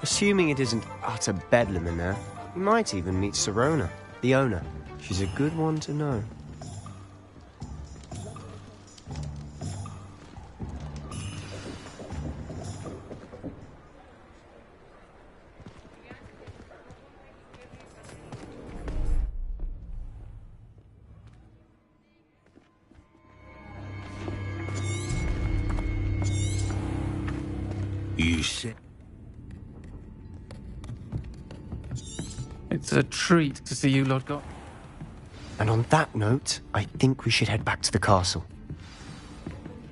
Assuming it isn't utter bedlam in there, you might even meet Sirona, the owner. She's a good one to know. You said... It's a treat to see you, Lord God. And on that note, I think we should head back to the castle.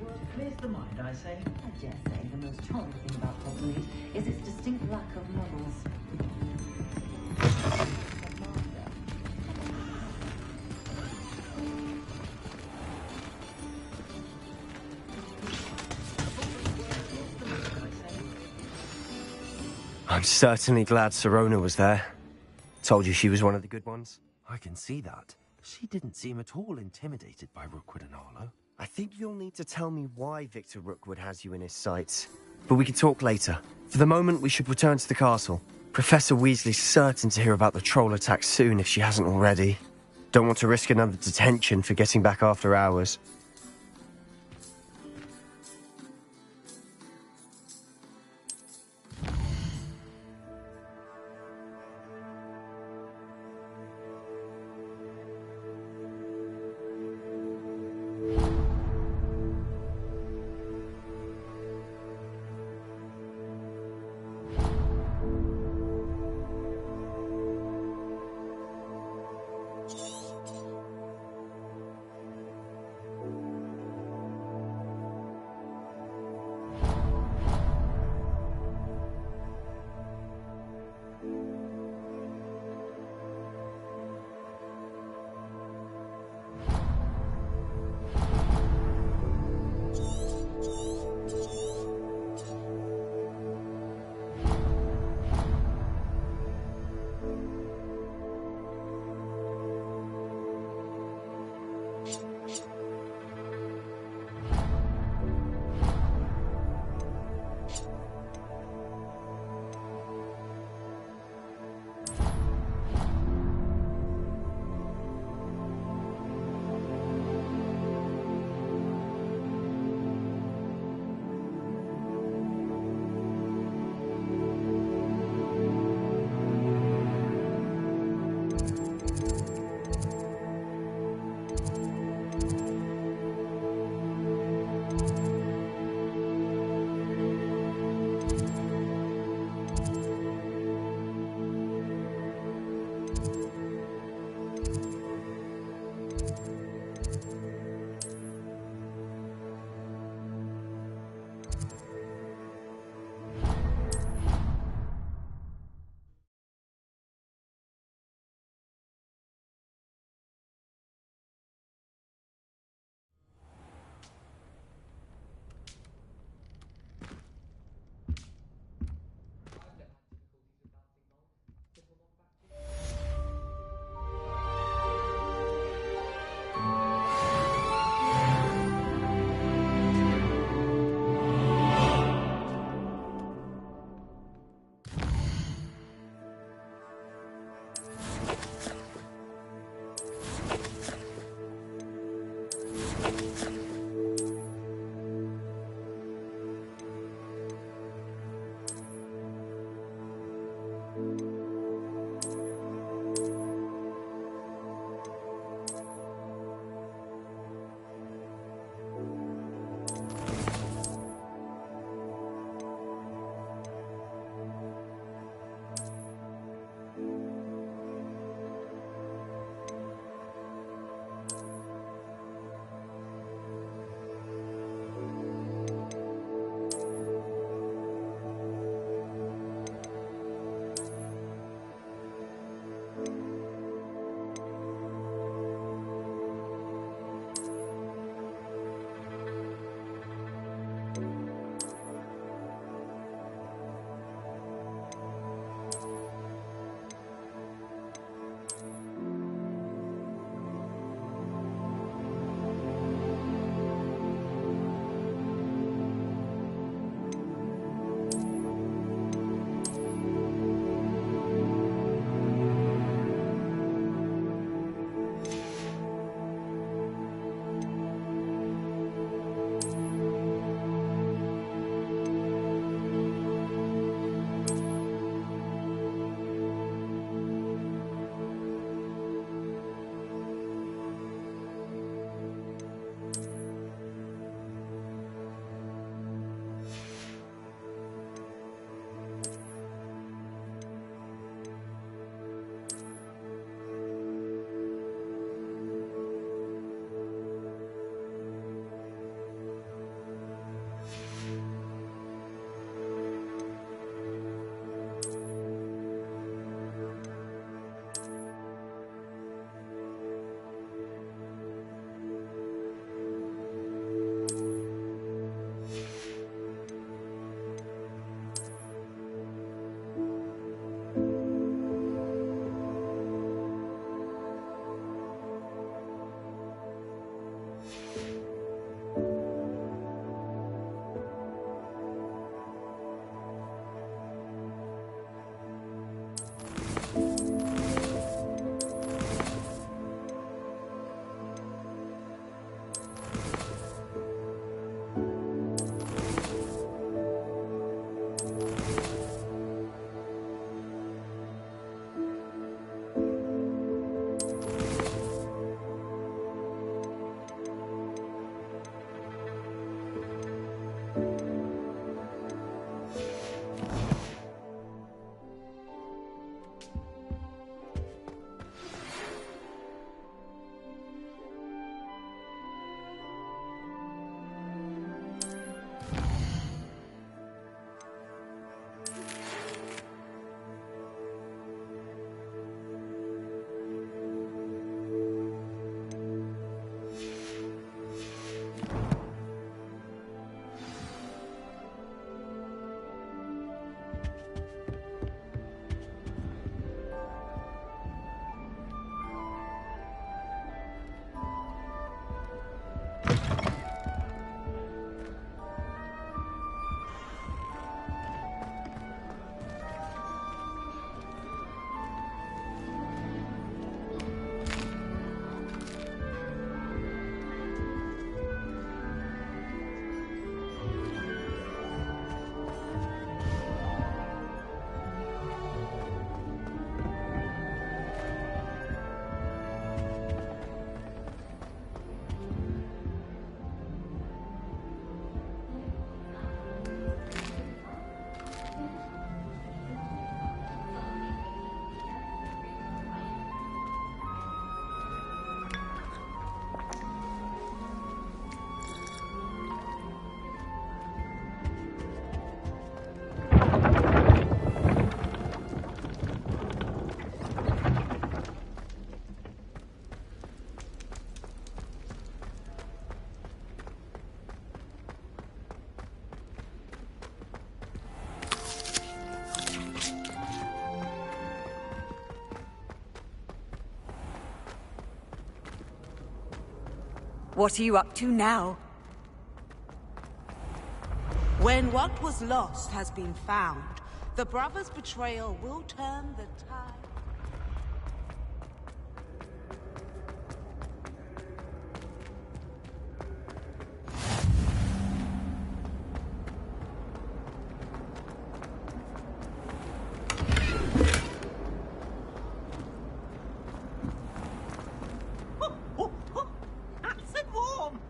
Work clears the mind, I say. I dare say the most charming thing about Hogwarts is its distinct lack of models. I'm certainly glad Sirona was there. Told you she was one of the good ones. I can see that. She didn't seem at all intimidated by Rookwood and Harlow. I think you'll need to tell me why Victor Rookwood has you in his sights. But we can talk later. For the moment, we should return to the castle. Professor Weasley's certain to hear about the troll attack soon if she hasn't already. Don't want to risk another detention for getting back after hours. What are you up to now? When what was lost has been found, the brothers' betrayal will turn the tide. Nice and warm.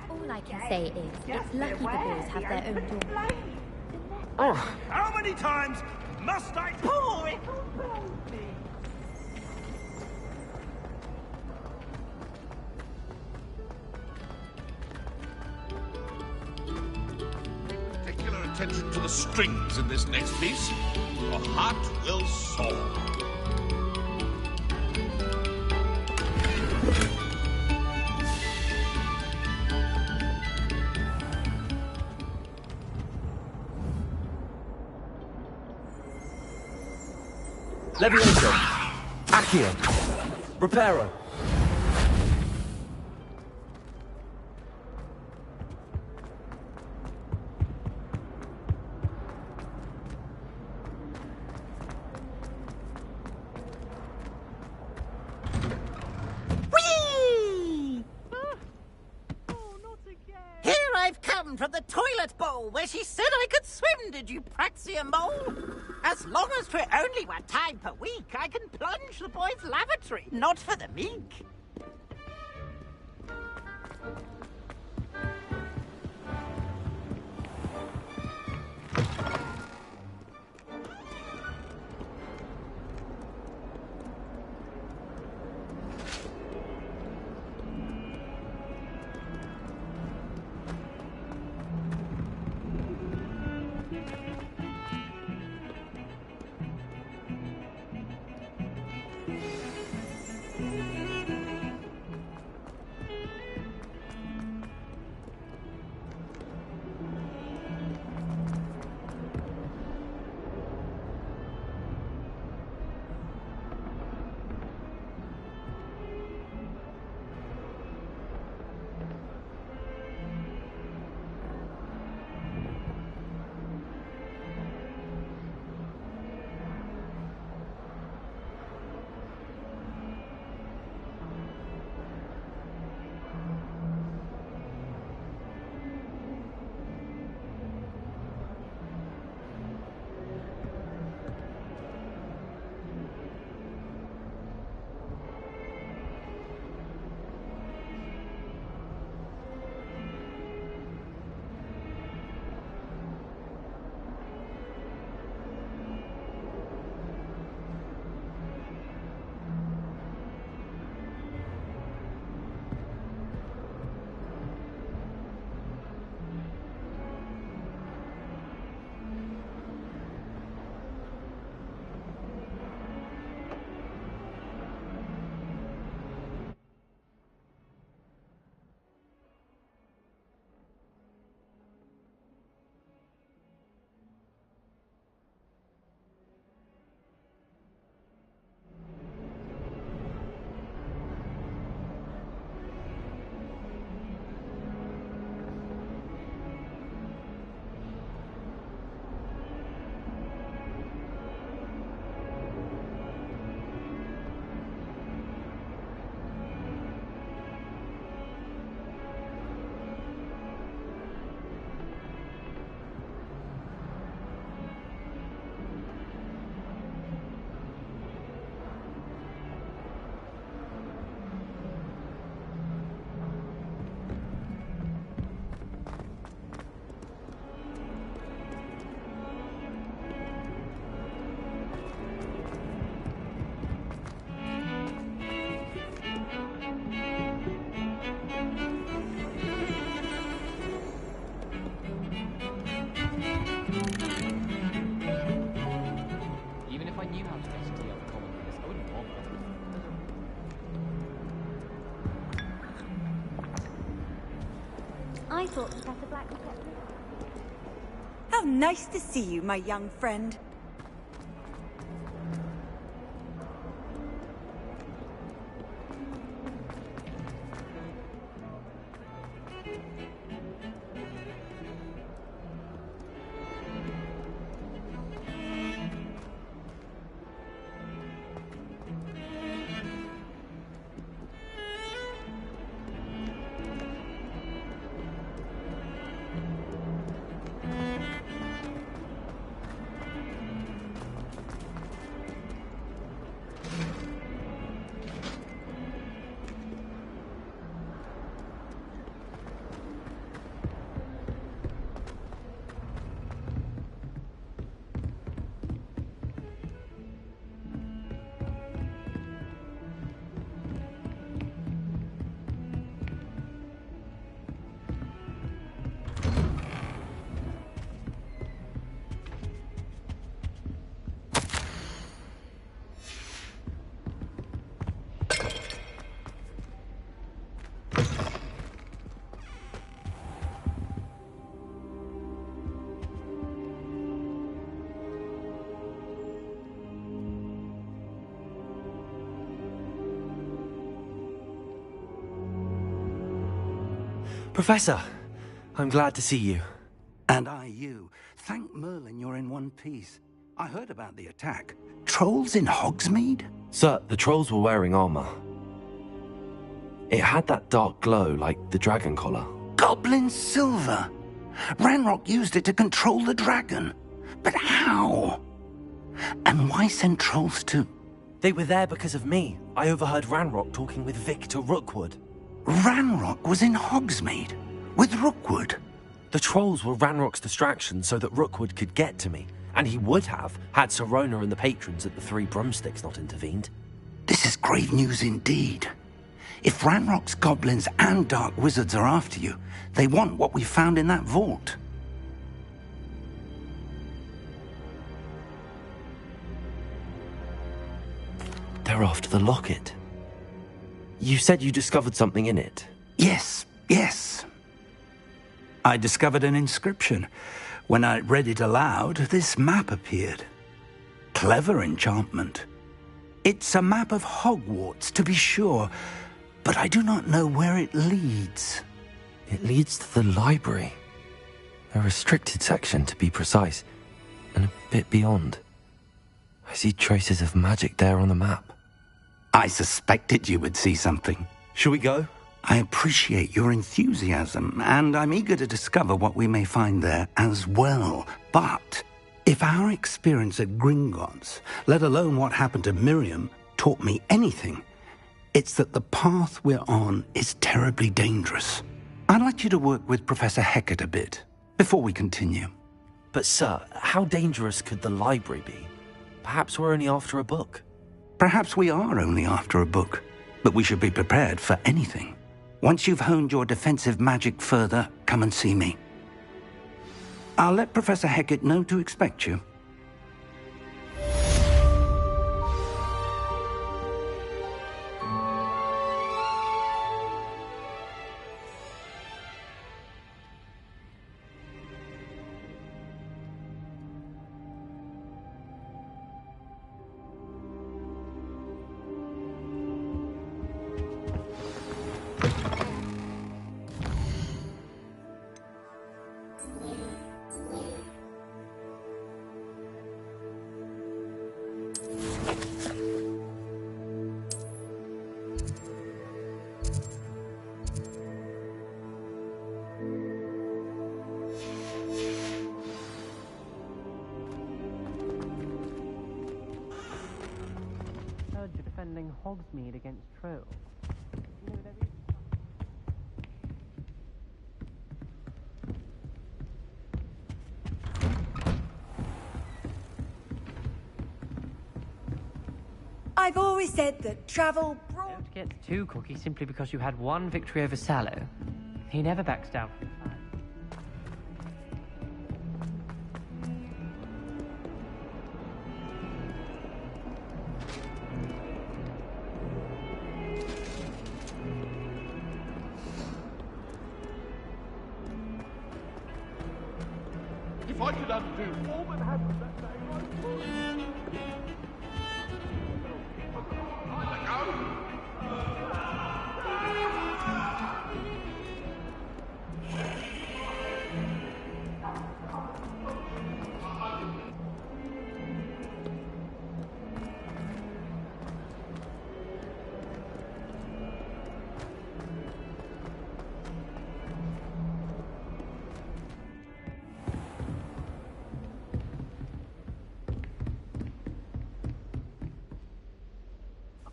All I can say is, it's lucky the boys have their own door. How many times must I... Oh, it'll burn me. Particular attention to the strings in this next piece. Your heart will soar. Leviator. Accio. Reparo. Whee! Here I've come from the toilet bowl where she said I could swim, did you praxia mole? As long as for only 1 time per week, I can plunge the boys' lavatory, not for the meek. I thought Professor Black was kept. How nice to see you, my young friend. Professor, I'm glad to see you. And I you. Thank Merlin you're in one piece. I heard about the attack. Trolls in Hogsmeade? Sir, the trolls were wearing armor. It had that dark glow like the dragon collar. Goblin silver! Ranrock used it to control the dragon. But how? And why send trolls to... They were there because of me. I overheard Ranrock talking with Victor Rookwood. Ranrock was in Hogsmeade? With Rookwood? The trolls were Ranrock's distraction so that Rookwood could get to me. And he would have, had Sirona and the patrons at the Three Broomsticks not intervened. This is grave news indeed. If Ranrock's goblins and dark wizards are after you, they want what we found in that vault. They're after the locket. You said you discovered something in it. Yes. I discovered an inscription. When I read it aloud, this map appeared. Clever enchantment. It's a map of Hogwarts, to be sure, but I do not know where it leads. It leads to the library. A restricted section, to be precise, and a bit beyond. I see traces of magic there on the map. I suspected you would see something. Shall we go? I appreciate your enthusiasm, and I'm eager to discover what we may find there as well. But if our experience at Gringotts, let alone what happened to Miriam, taught me anything, it's that the path we're on is terribly dangerous. I'd like you to work with Professor Hecat a bit before we continue. But sir, how dangerous could the library be? Perhaps we're only after a book. Perhaps we are only after a book, but we should be prepared for anything. Once you've honed your defensive magic further, come and see me. I'll let Professor Hecat know to expect you. Defending Hogsmeade against trolls. I've always said that travel brought... Don't get too cocky simply because you had one victory over Sallow. He never backs down from the fight. If I could undo all that happened that day, I would.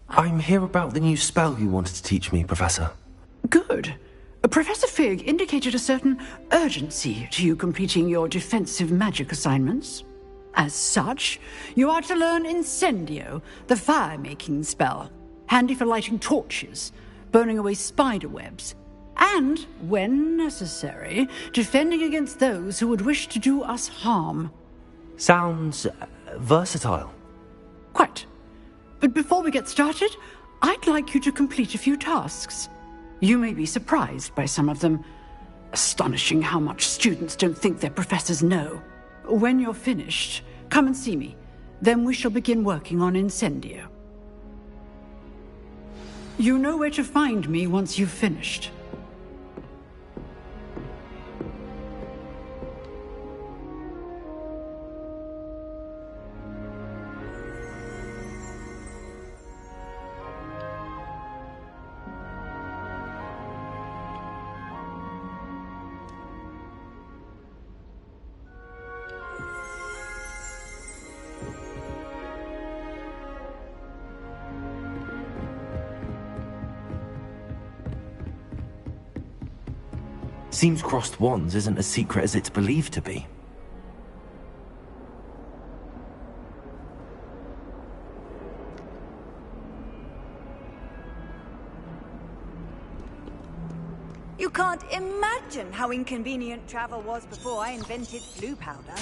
I'm here about the new spell you wanted to teach me, Professor. Good. Professor Fig indicated a certain urgency to you completing your defensive magic assignments. As such, you are to learn Incendio, the fire-making spell, handy for lighting torches, burning away spider webs, and, when necessary, defending against those who would wish to do us harm. Sounds versatile. Quite. But before we get started, I'd like you to complete a few tasks. You may be surprised by some of them. Astonishing how much students don't think their professors know. When you're finished, come and see me. Then we shall begin working on Incendio. You know where to find me once you've finished. Seems crossed wands isn't as secret as it's believed to be. You can't imagine how inconvenient travel was before I invented blue powder.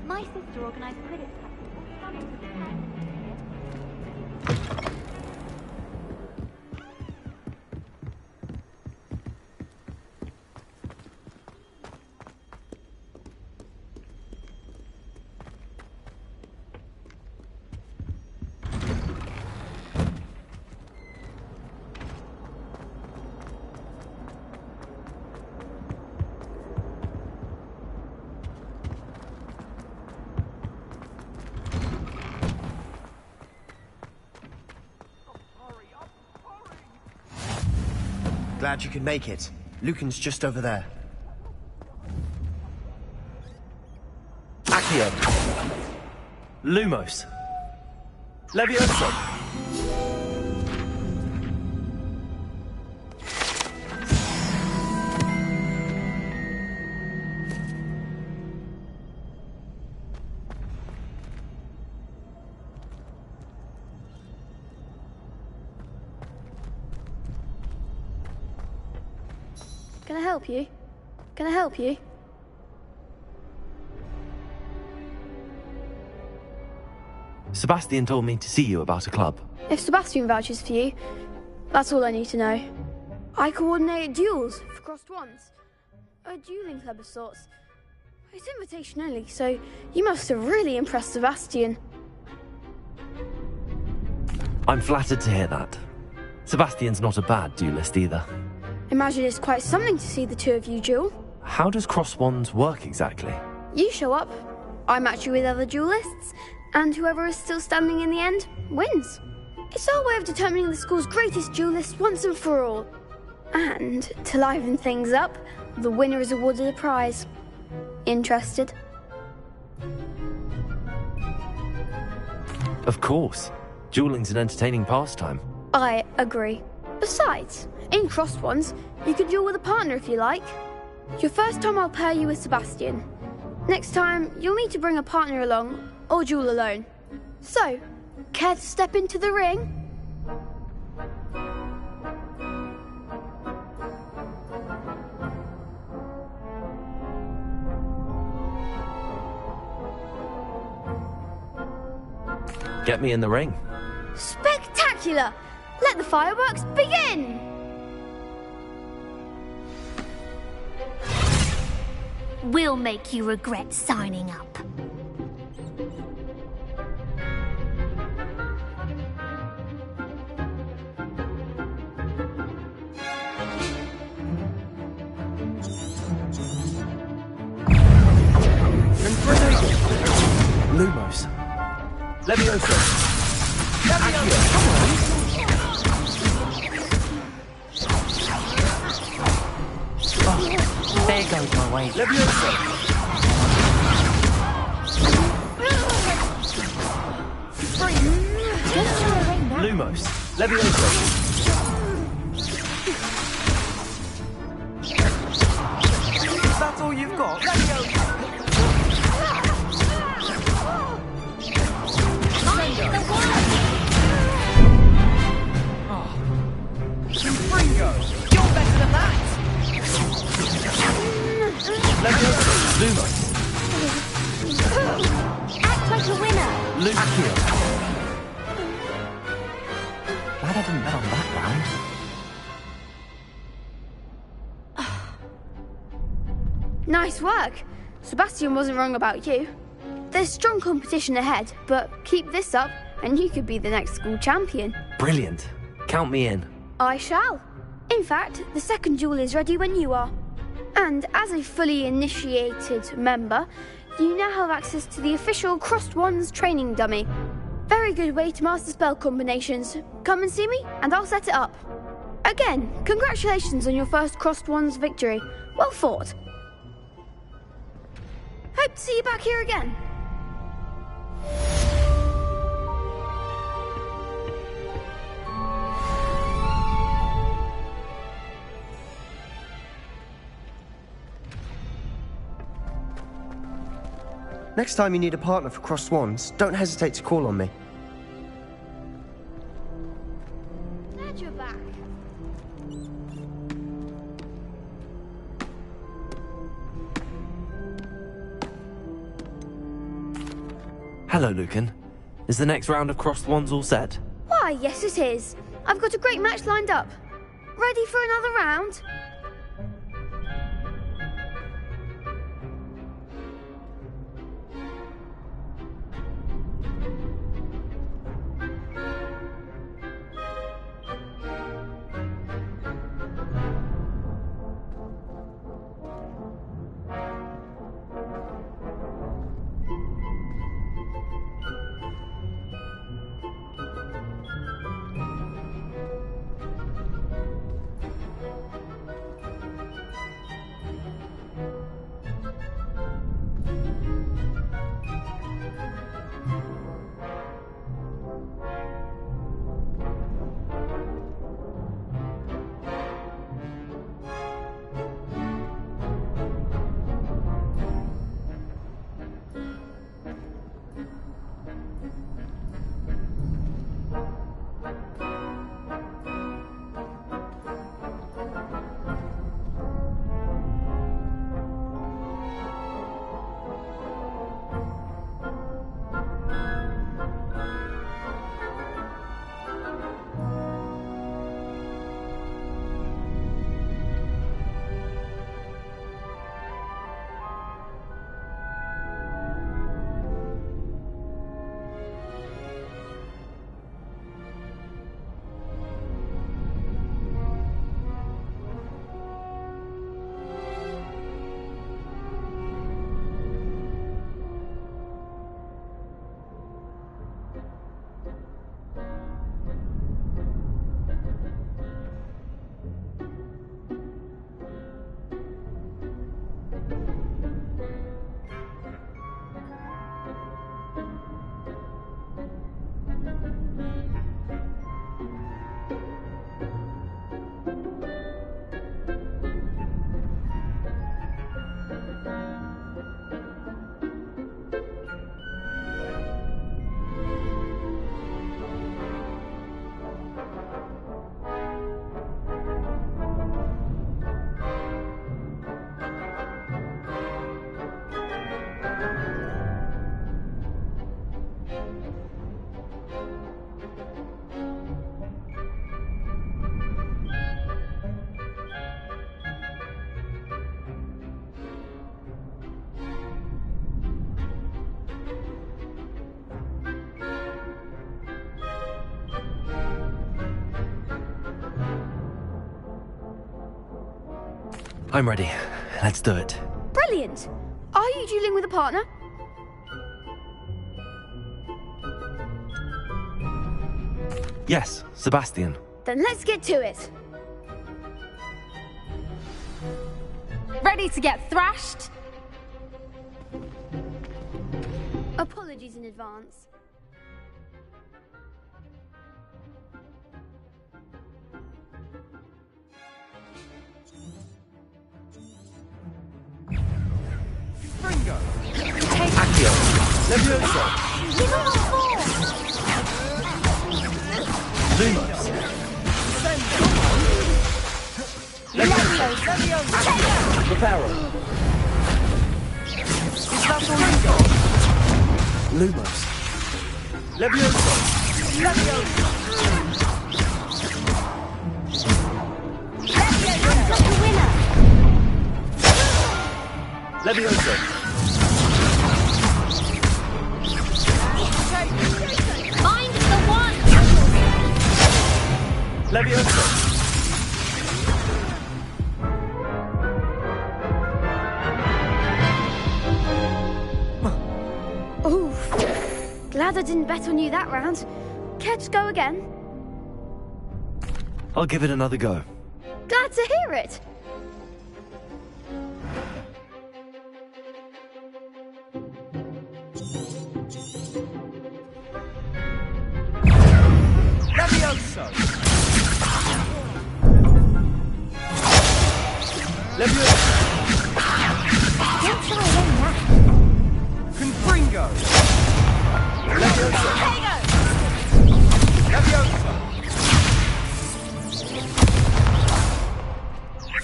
My sister organised Quidditch practice all summer for the parents here. Glad you could make it. Lucan's just over there. Accio. Lumos. Levioso. Can I help you? Can I help you? Sebastian told me to see you about a club. If Sebastian vouches for you, that's all I need to know. I coordinate duels for crossed wands. A dueling club of sorts. It's invitation only, so you must have really impressed Sebastian. I'm flattered to hear that. Sebastian's not a bad duelist either. Imagine it's quite something to see the two of you duel. How does cross wands work exactly? You show up, I match you with other duelists, and whoever is still standing in the end wins. It's our way of determining the school's greatest duelist once and for all. And to liven things up, the winner is awarded a prize. Interested? Of course. Dueling's an entertaining pastime. I agree. Besides, in crossed ones, you can duel with a partner if you like. Your first time I'll pair you with Sebastian. Next time, you'll need to bring a partner along, or duel alone. So, care to step into the ring? Get me in the ring. Spectacular! Let the fireworks begin! We'll make you regret signing up. Lumos. Levioso. Accio. There goes my way. Levioso. Lumos. Levioso. all you've got? Let me go. Bringo! You're better than that! Let go. Luma. Act like a winner. Luke here. Glad I didn't bet on that round. Nice work. Sebastian wasn't wrong about you. There's strong competition ahead, but keep this up and you could be the next school champion. Brilliant. Count me in. I shall. In fact, the second duel is ready when you are. And as a fully initiated member, you now have access to the official Crossed Wands training dummy. Very good way to master spell combinations. Come and see me, and I'll set it up. Again, congratulations on your first Crossed Wands victory. Well fought. Hope to see you back here again. Next time you need a partner for Crossed Wands, don't hesitate to call on me. Glad you're back. Hello, Lucan. Is the next round of Crossed Wands all set? Why, yes it is. I've got a great match lined up. Ready for another round? I'm ready. Let's do it. Brilliant. Are you dueling with a partner? Yes, Sebastian. Then let's get to it. Ready to get thrashed? Apologies in advance. Levioso! Give him a four! Lumos! Levioso! Reparo! Is that all you got? Lumos! Levioso! Levioso! Looks like a winner! Levioso! Find the one! Levioso! Oof. Glad I didn't bet on you that round. Care to go again? I'll give it another go. Glad to hear it. Levioso! Levioso! Don't try again that. Confringo! Levioso! Levioso!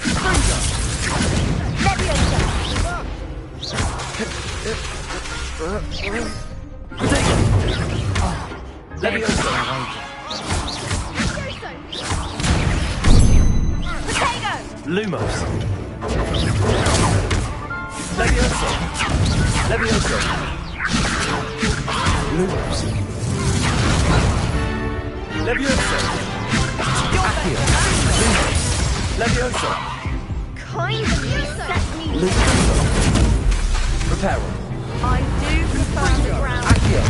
Confringo! Levioso! Levioso! Lumos! Levioso! Levioso! Lumos! Levioso! Accio! Lumos! Levioso! Kind of you set me. Levioso! Reparo! I do prefer the ground. Accio!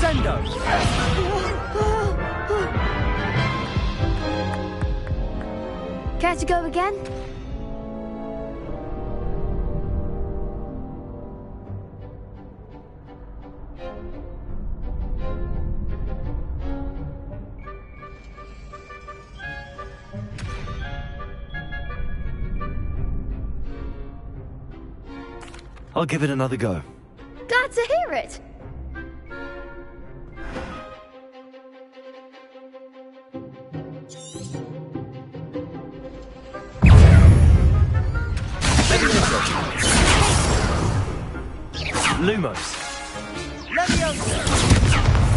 Sendo! Care to go again? I'll give it another go. Glad to hear it. Lumos! Levioso!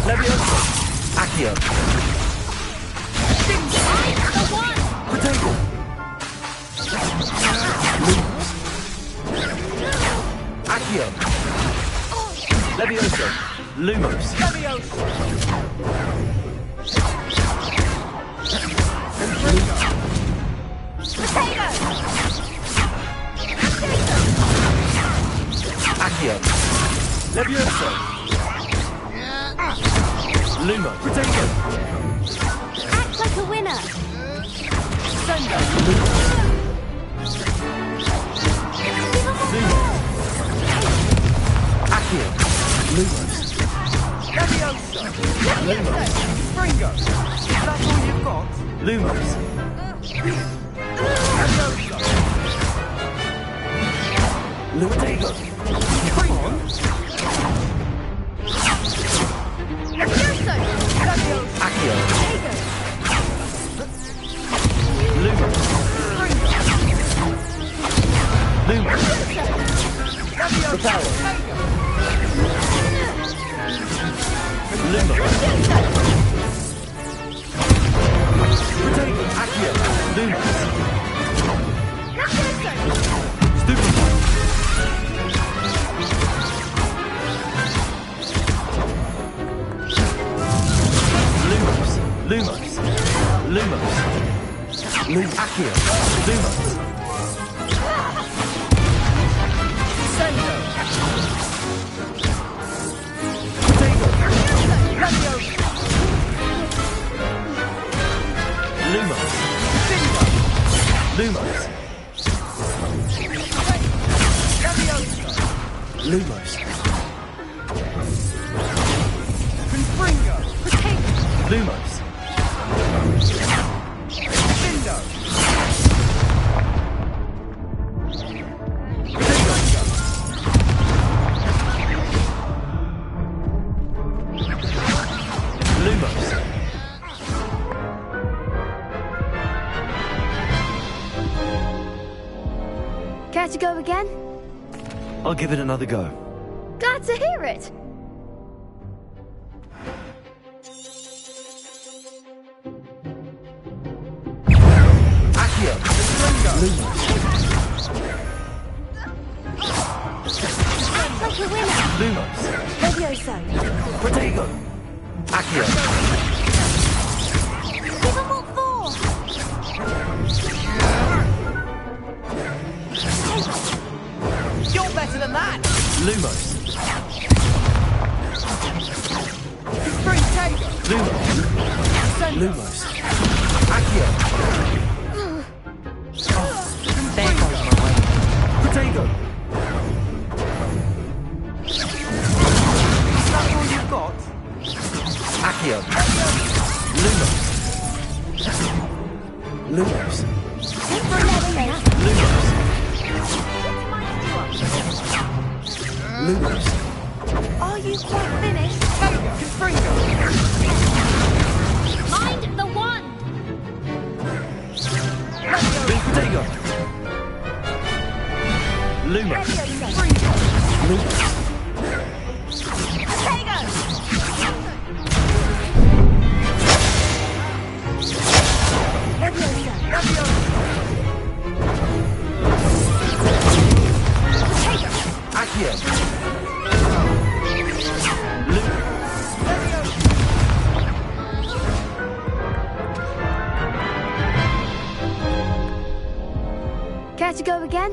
Levioso! Accio! The one! Potato! Lumos! Accio! Levioso! Lumos! Levioso! Accio! Levioso! Lumo! Potato! Act like a winner! Sendo! Lumos! Lumos! Accio! Lumos! Levioso! Lumos! Springo! Is that all you've got? Lumos! Levioso! Potato! Come on! Levioso! Accio! Lumos! Lumos! Reparo! Lumos! Potato! Accio! Lumos! Stupefy! Lumos! Lumos! Lumos! Accio! Lumos! Sendo! Potato! Levioso! Lumos! Bingo! Lumos! Levioso! Lumos! Confringo! Potato! Lumos! Bindo! Care to go again? I'll give it another go. Glad to hear it. Accio! Act like a winner. Lumos! Levioso. Protego! Accio! Give 'em all four. You're better than that! Lumos! Protego! Lumos! Lumos! Accio! There goes my way. Protego! Is that all you've got? Accio! Lumos! Lumos! Lumos! Lumos! Are you quite finished? Mind the wand! Protego! Lumos! Lumos! Accio! Care to go again?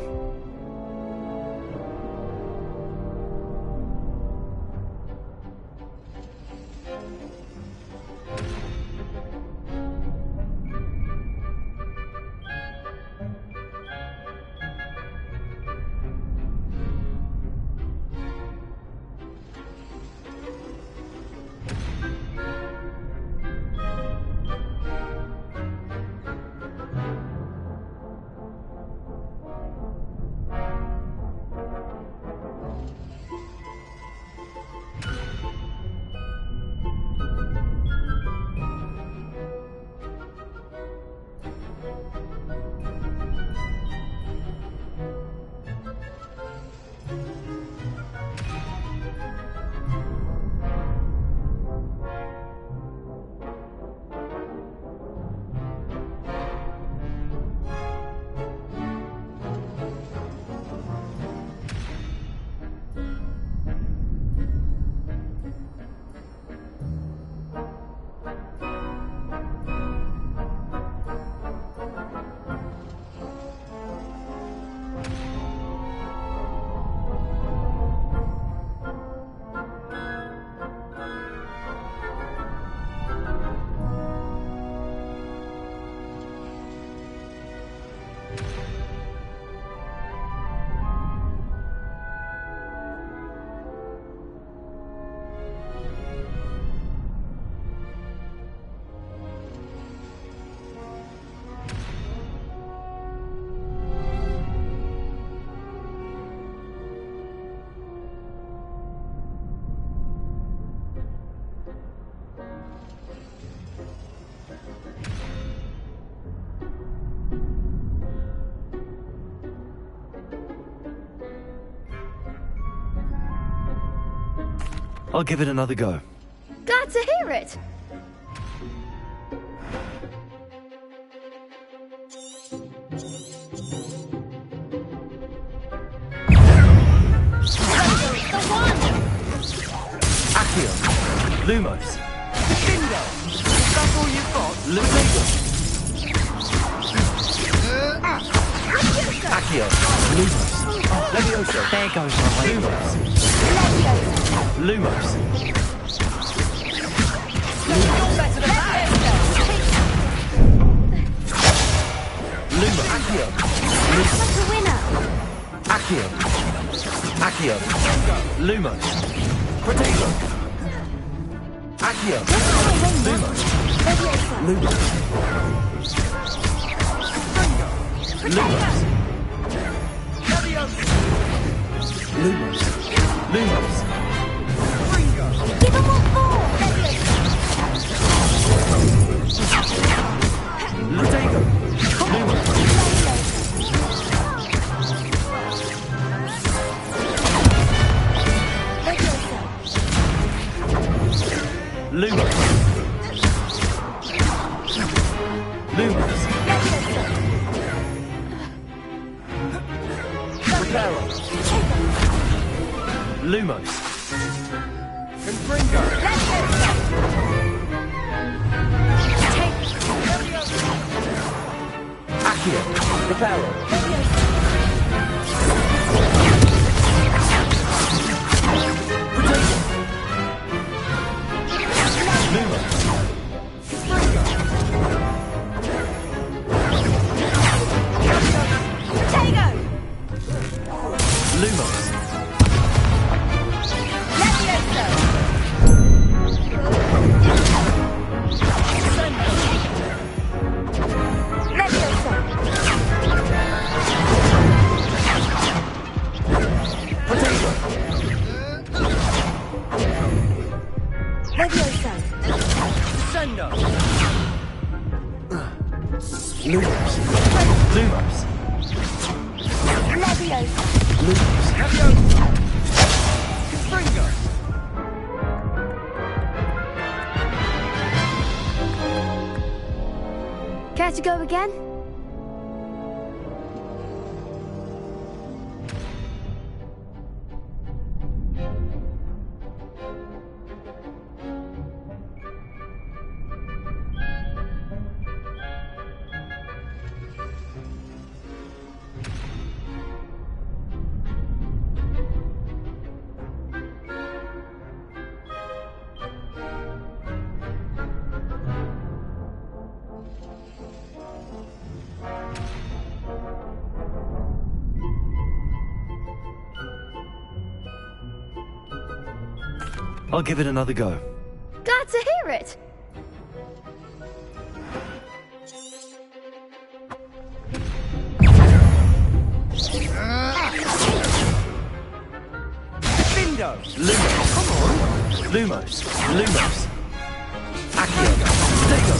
I'll give it another go. Glad to hear it. Accio! Lumos! Bingo! That's all you've got? Lumego! Accio! Lumos! Levioso! There goes my way. Lumos! Lumos! You're better than that! Lumos! Accio! Act like a winner. Accio! Accio! Lumos! Protego! Accio! Lumos! Lumos! Lumos! Lumos! Lumos! Give 'em all four. Protego! Lumos! Lumos. Confringo. Accio. Reparo. Care to go again? I'll give it another go. Glad to hear it. Bindo. Lumos. Come on. Lumos. Lumos. Accio. Stego.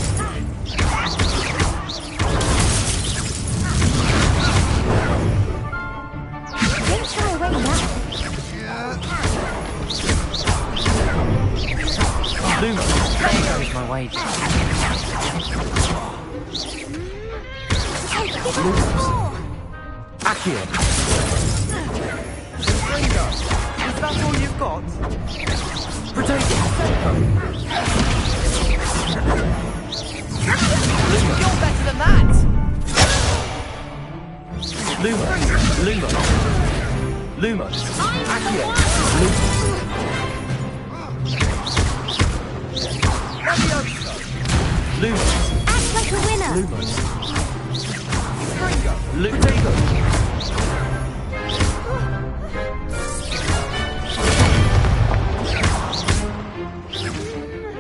Don't shy away now. Lumos. There goes my wages. Lumos. Accio. Confringo. Is that all you've got? Potato. You're better than that! Lumos. Lumos. Lumos. Accio. Lumos. Lumos. Act like a winner. Lumos. Confringo. Potato.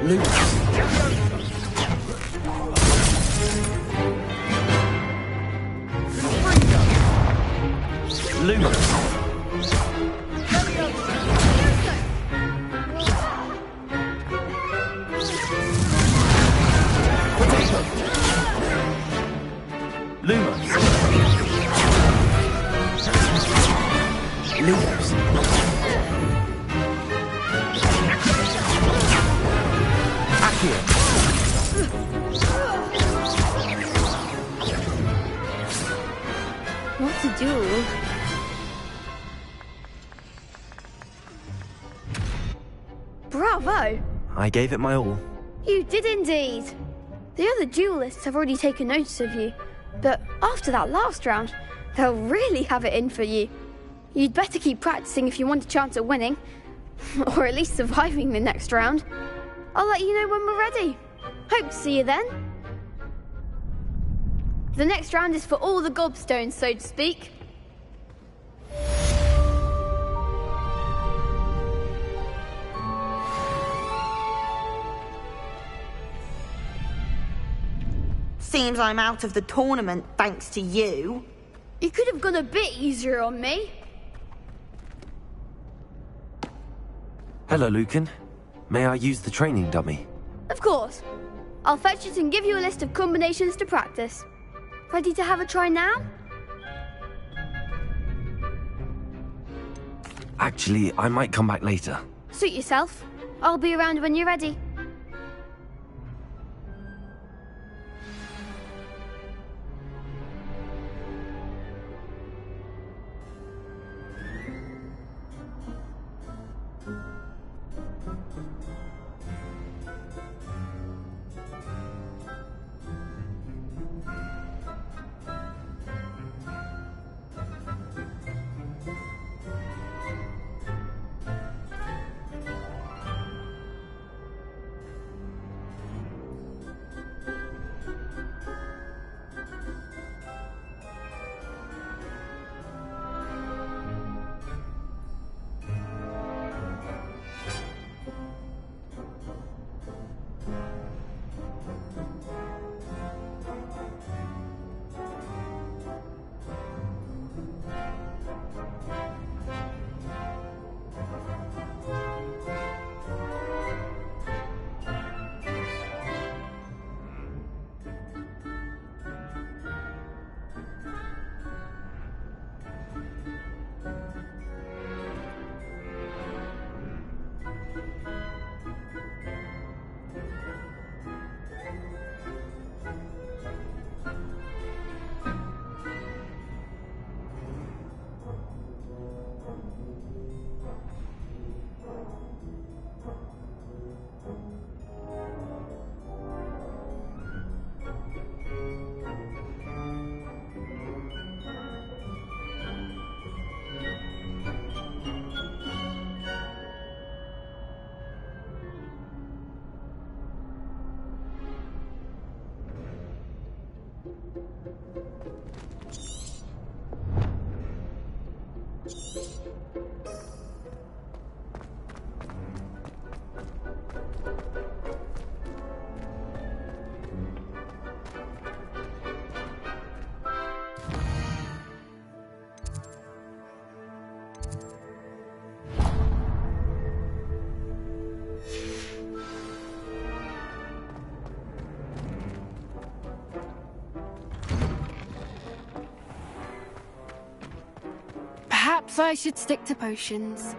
Lumos. Lumos. Potato. Lumos. Lumos. Accio. What to do? Bravo! I gave it my all. You did indeed. The other duelists have already taken notice of you, but after that last round, they'll really have it in for you. You'd better keep practicing if you want a chance at winning, or at least surviving the next round. I'll let you know when we're ready. Hope to see you then. The next round is for all the gobstones, so to speak. Seems I'm out of the tournament thanks to you. You could have gone a bit easier on me. Hello, Lucan. May I use the training dummy? Of course. I'll fetch it and give you a list of combinations to practice. Ready to have a try now? Actually, I might come back later. Suit yourself. I'll be around when you're ready. Perhaps I should stick to potions.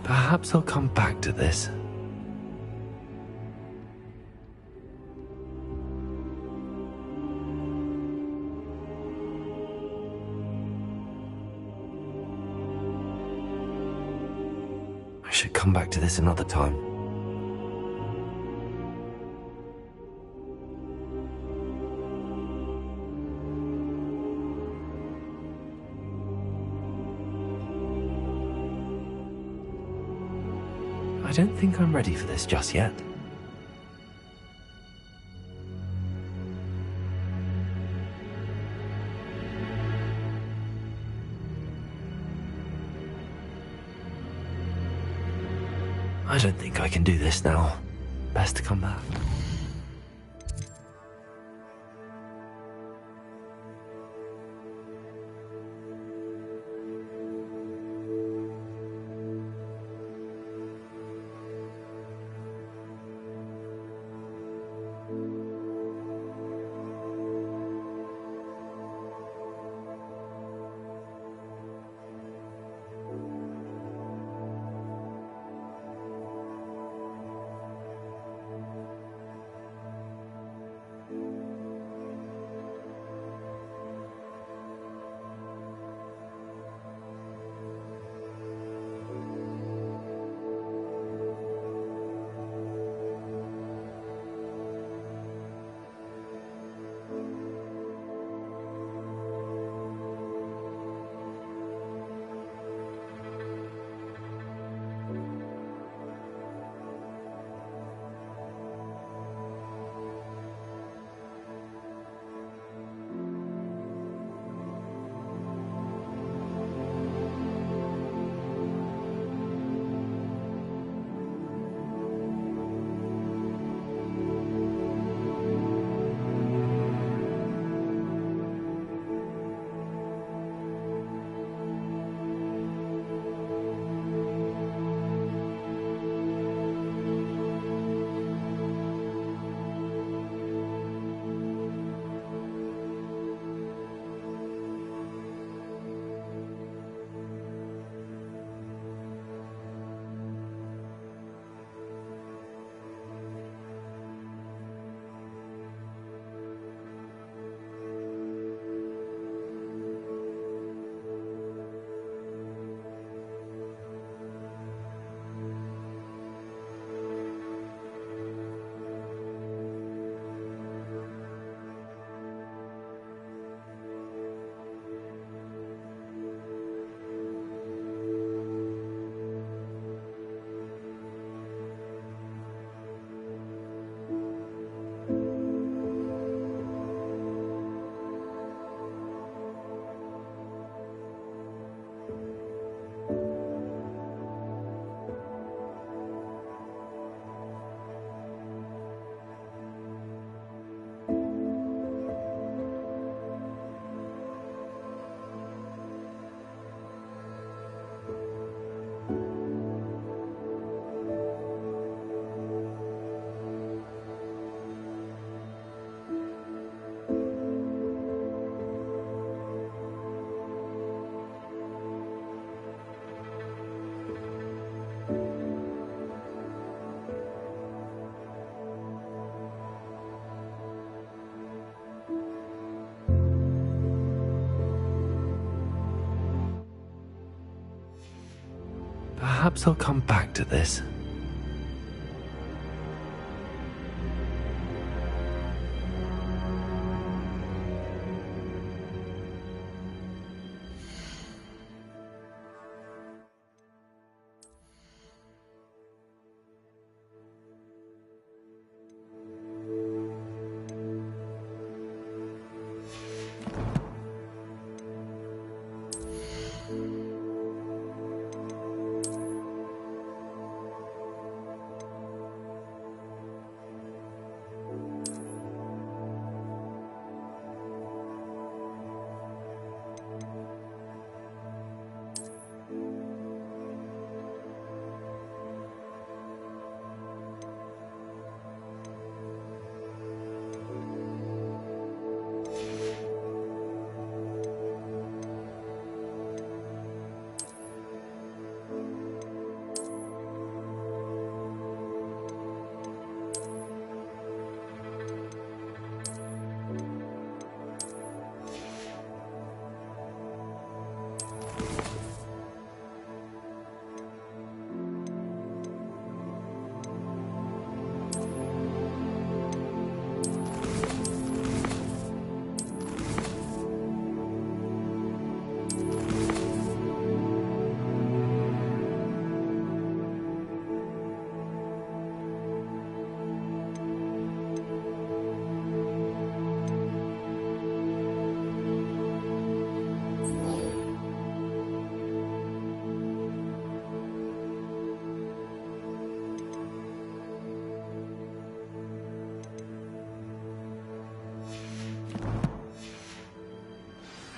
Perhaps I'll come back to this. I should come back to this another time. I don't think I'm ready for this just yet. I don't think I can do this now. Best to come back. Perhaps I'll come back to this.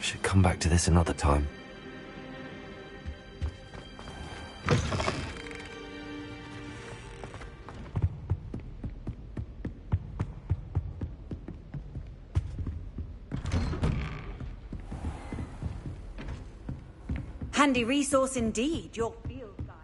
Should come back to this another time. Handy resource indeed, your field guide.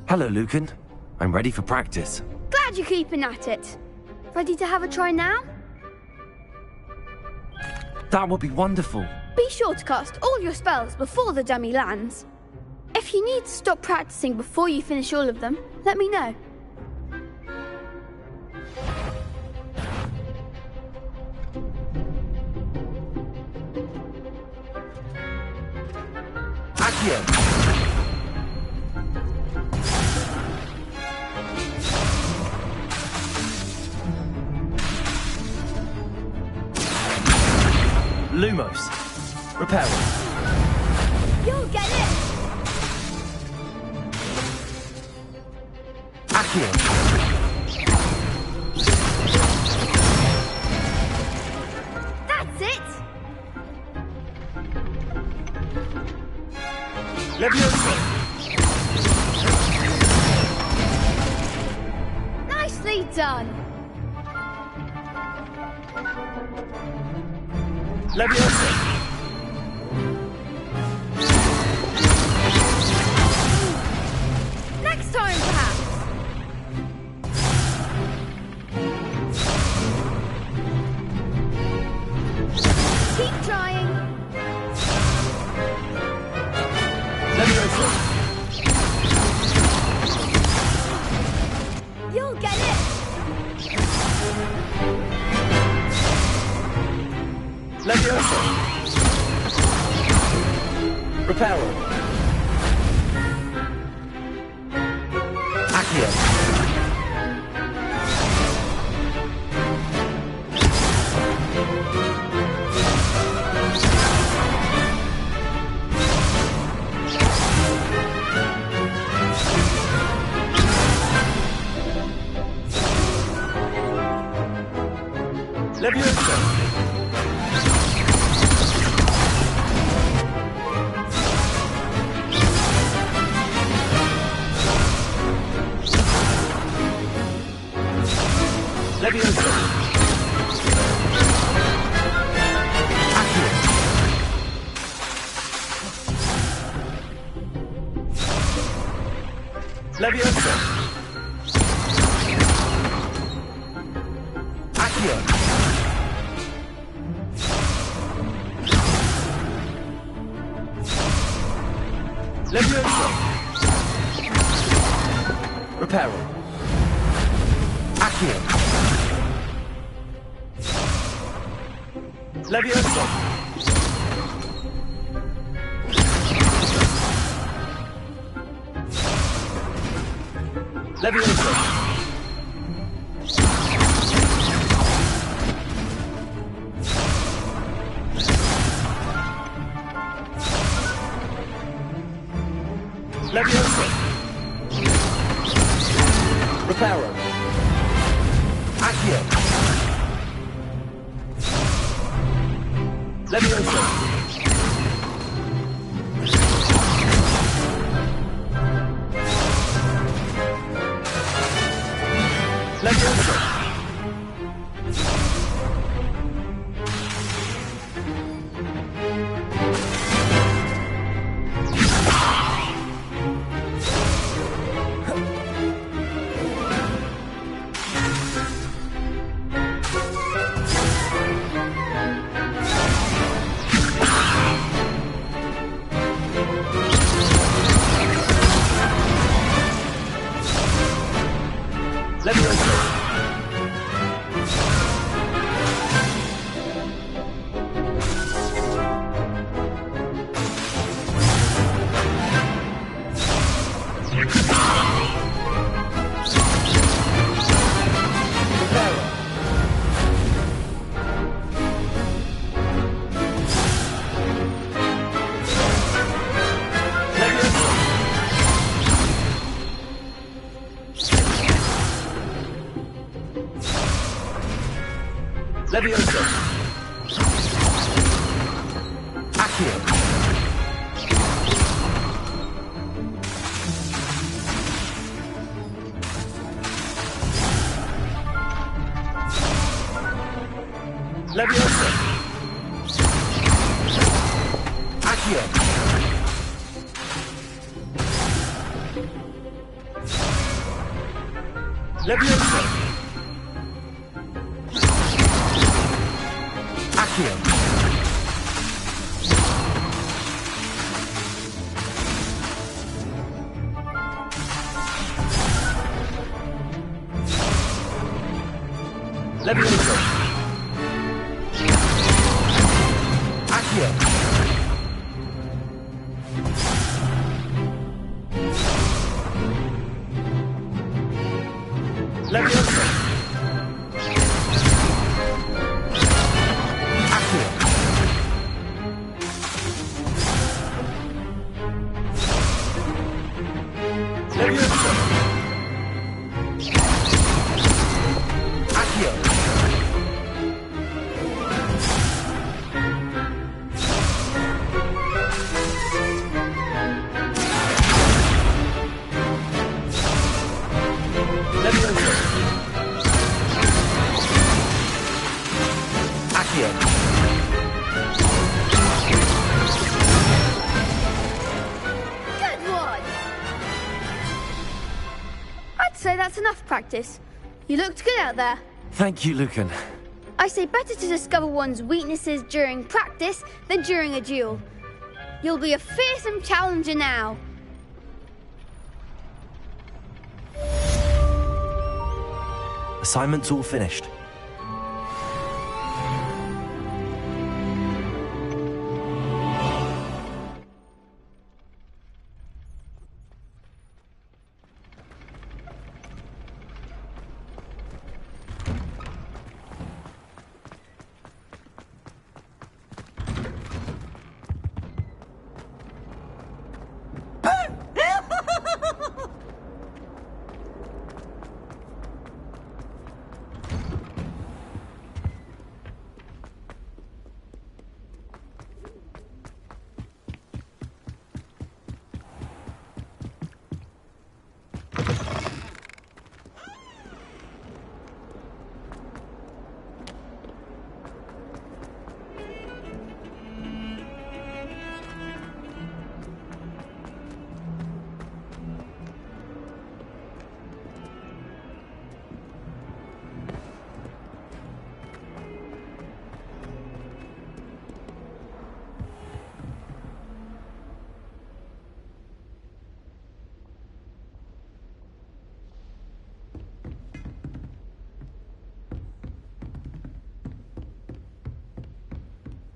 Hello, Lucan. I'm ready for practice. Glad you're keeping at it. Ready to have a try now? That would be wonderful. Be sure to cast all your spells before the dummy lands. If you need to stop practicing before you finish all of them, let me know. Accio! Lumos. Repel. You'll get it! Accio. That's it! Leviosa. Nicely done! Leviosa. Next time, perhaps! Keep trying! Leviosa. You'll get it! Leviosa. Repel. Accio. Leviosa. Leviosa. Accio. Leviosa. Accio. Leviosa. Repel. Accio. Leviosa. Leviosa. Leviosa. Reparo. Accio. Leviosa. Leviosa. Leviosa. Accio. Leviosa. Accio. Leviosa. Accio. Levioso. Accio. Levioso. Accio. Levioso. Accio. Good one! I'd say that's enough practice. You looked good out there. Thank you, Lucan. I say better to discover one's weaknesses during practice than during a duel. You'll be a fearsome challenger now. Assignment's all finished.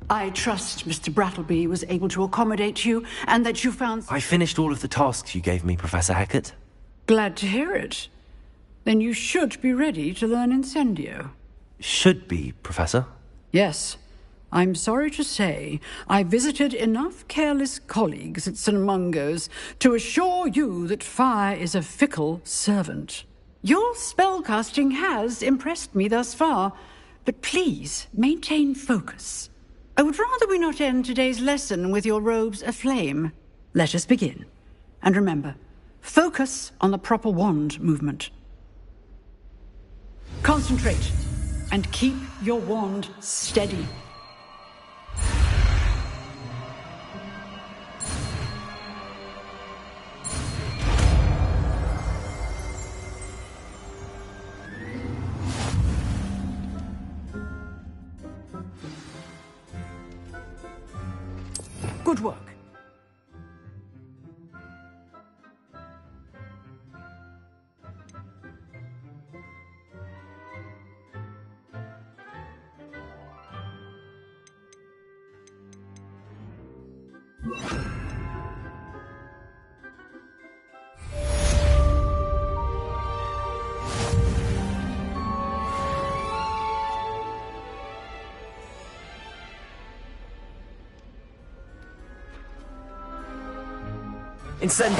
I trust Mr. Brattleby was able to accommodate you, and that you found... I finished all of the tasks you gave me, Professor Hecat. Glad to hear it. Then you should be ready to learn Incendio. Should be, Professor. Yes. I'm sorry to say, I visited enough careless colleagues at St. Mungo's to assure you that fire is a fickle servant. Your spellcasting has impressed me thus far, but please maintain focus. I would rather we not end today's lesson with your robes aflame. Let us begin. And remember, focus on the proper wand movement. Concentrate, and keep your wand steady. Good work. Incendio!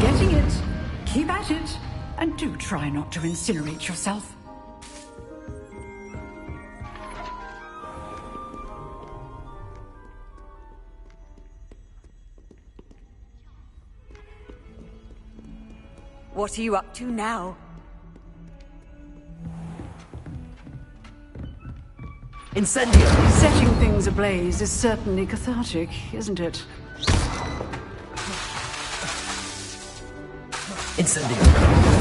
Getting it. Keep at it. And do try not to incinerate yourself. What are you up to now? Incendio! Setting things ablaze is certainly cathartic, isn't it? Incendio!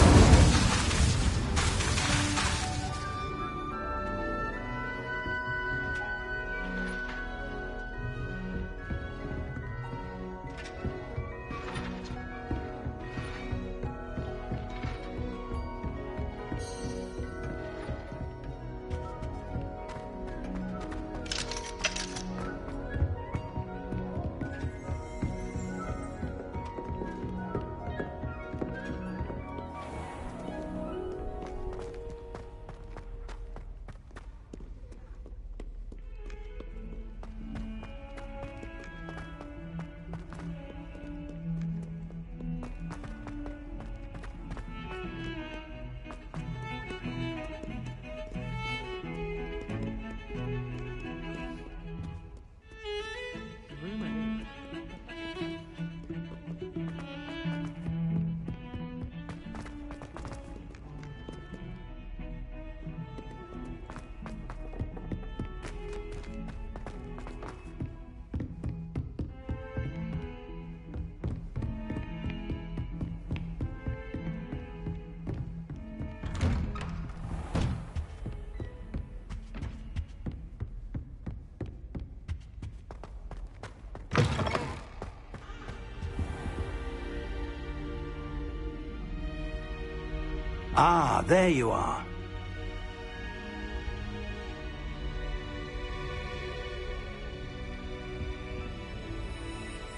Ah, there you are.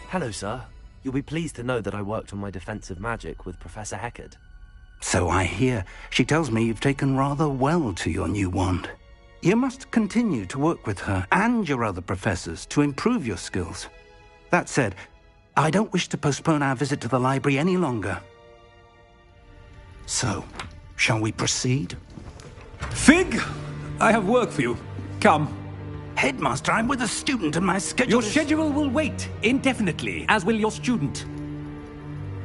Hello, sir. You'll be pleased to know that I worked on my defensive magic with Professor Heckard. So I hear. She tells me you've taken rather well to your new wand. You must continue to work with her and your other professors to improve your skills. That said, I don't wish to postpone our visit to the library any longer. So, shall we proceed? Fig! I have work for you. Come. Headmaster, I'm with a student and my schedule Your schedule will wait indefinitely, as will your student.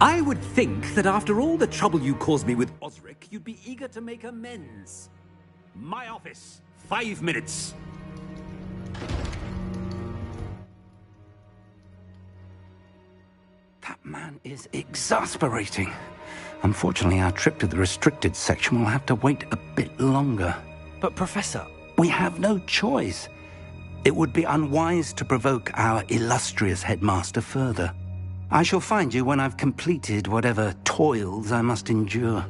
I would think that after all the trouble you caused me with Osric, you'd be eager to make amends. My office. 5 minutes. That man is exasperating. Unfortunately, our trip to the restricted section will have to wait a bit longer. But, Professor... We have no choice. It would be unwise to provoke our illustrious headmaster further. I shall find you when I've completed whatever toils I must endure.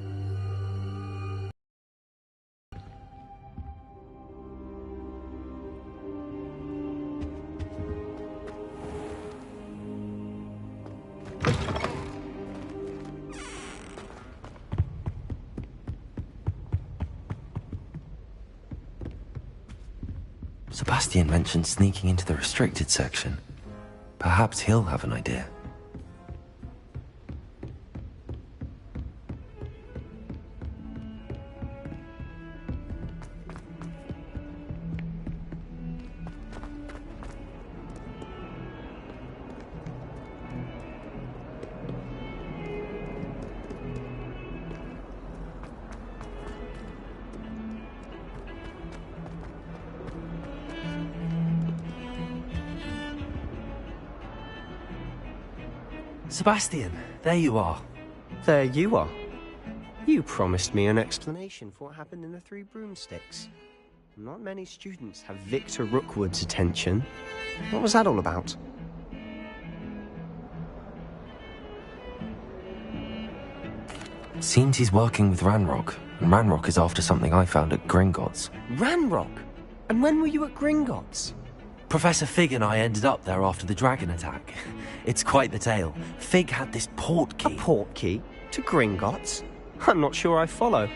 Sebastian mentioned sneaking into the restricted section. Perhaps he'll have an idea. Sebastian, there you are. There you are. You promised me an explanation for what happened in the Three Broomsticks. Not many students have Victor Rookwood's attention. What was that all about? Seems he's working with Ranrock, and Ranrock is after something I found at Gringotts. Ranrock? And when were you at Gringotts? Professor Fig and I ended up there after the dragon attack. It's quite the tale. Fig had this port key. A port key? To Gringotts? I'm not sure I follow.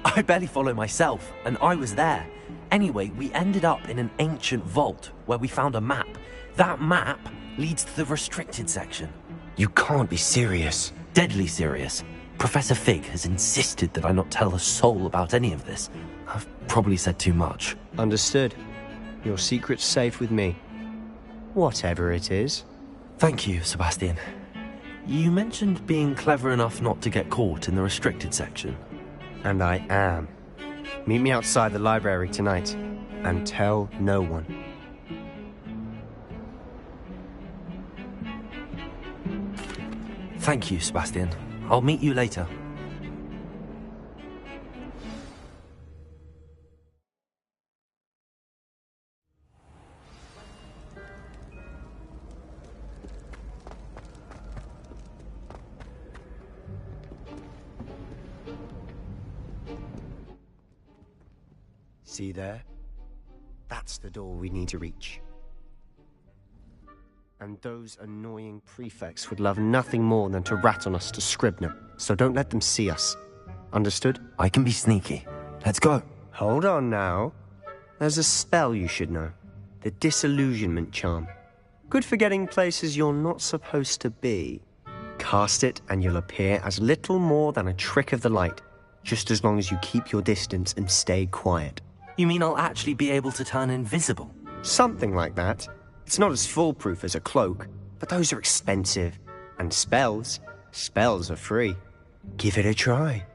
I barely follow myself, and I was there. Anyway, we ended up in an ancient vault where we found a map. That map leads to the restricted section. You can't be serious. Deadly serious. Professor Fig has insisted that I not tell a soul about any of this. I've probably said too much. Understood. Your secret's safe with me. Whatever it is. Thank you, Sebastian. You mentioned being clever enough not to get caught in the restricted section. And I am. Meet me outside the library tonight, and tell no one. Thank you, Sebastian. I'll meet you later. See there? That's the door we need to reach. And those annoying prefects would love nothing more than to rat on us to Scribner, so don't let them see us. Understood? I can be sneaky. Let's go. Hold on now. There's a spell you should know. The Disillusionment Charm. Good for getting places you're not supposed to be. Cast it and you'll appear as little more than a trick of the light, just as long as you keep your distance and stay quiet. You mean I'll actually be able to turn invisible? Something like that. It's not as foolproof as a cloak, but those are expensive. And spells are free. Give it a try.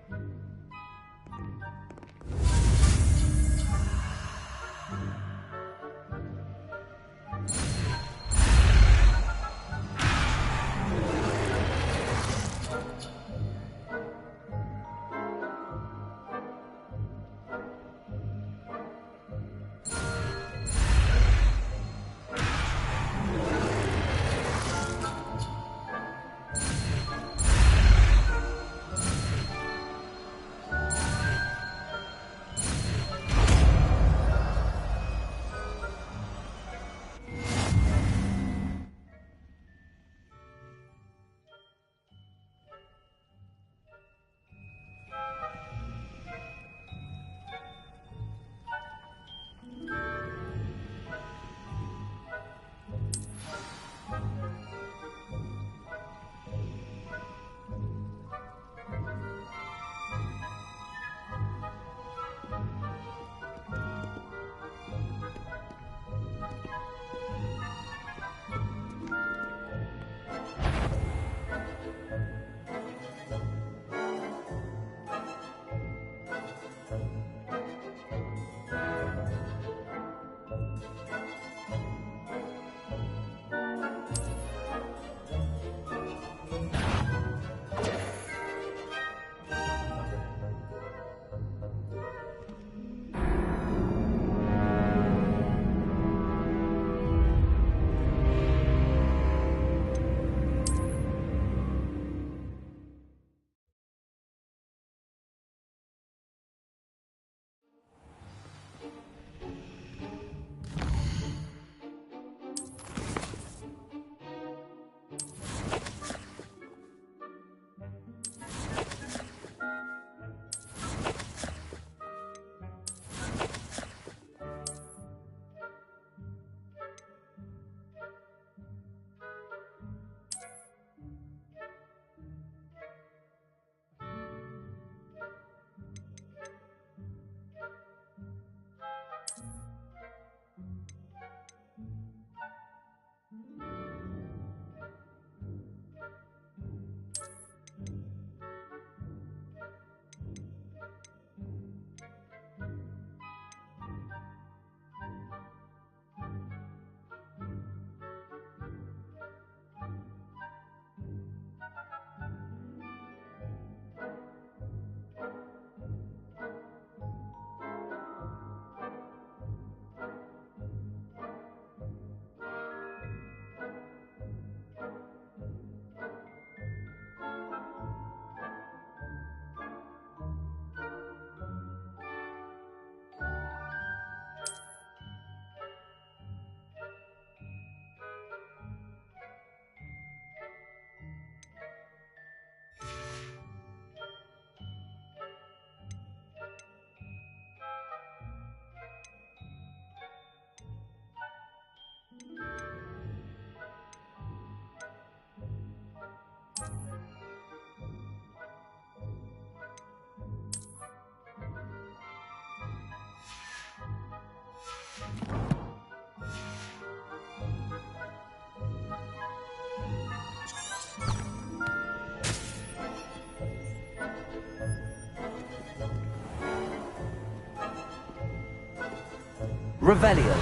Revelio.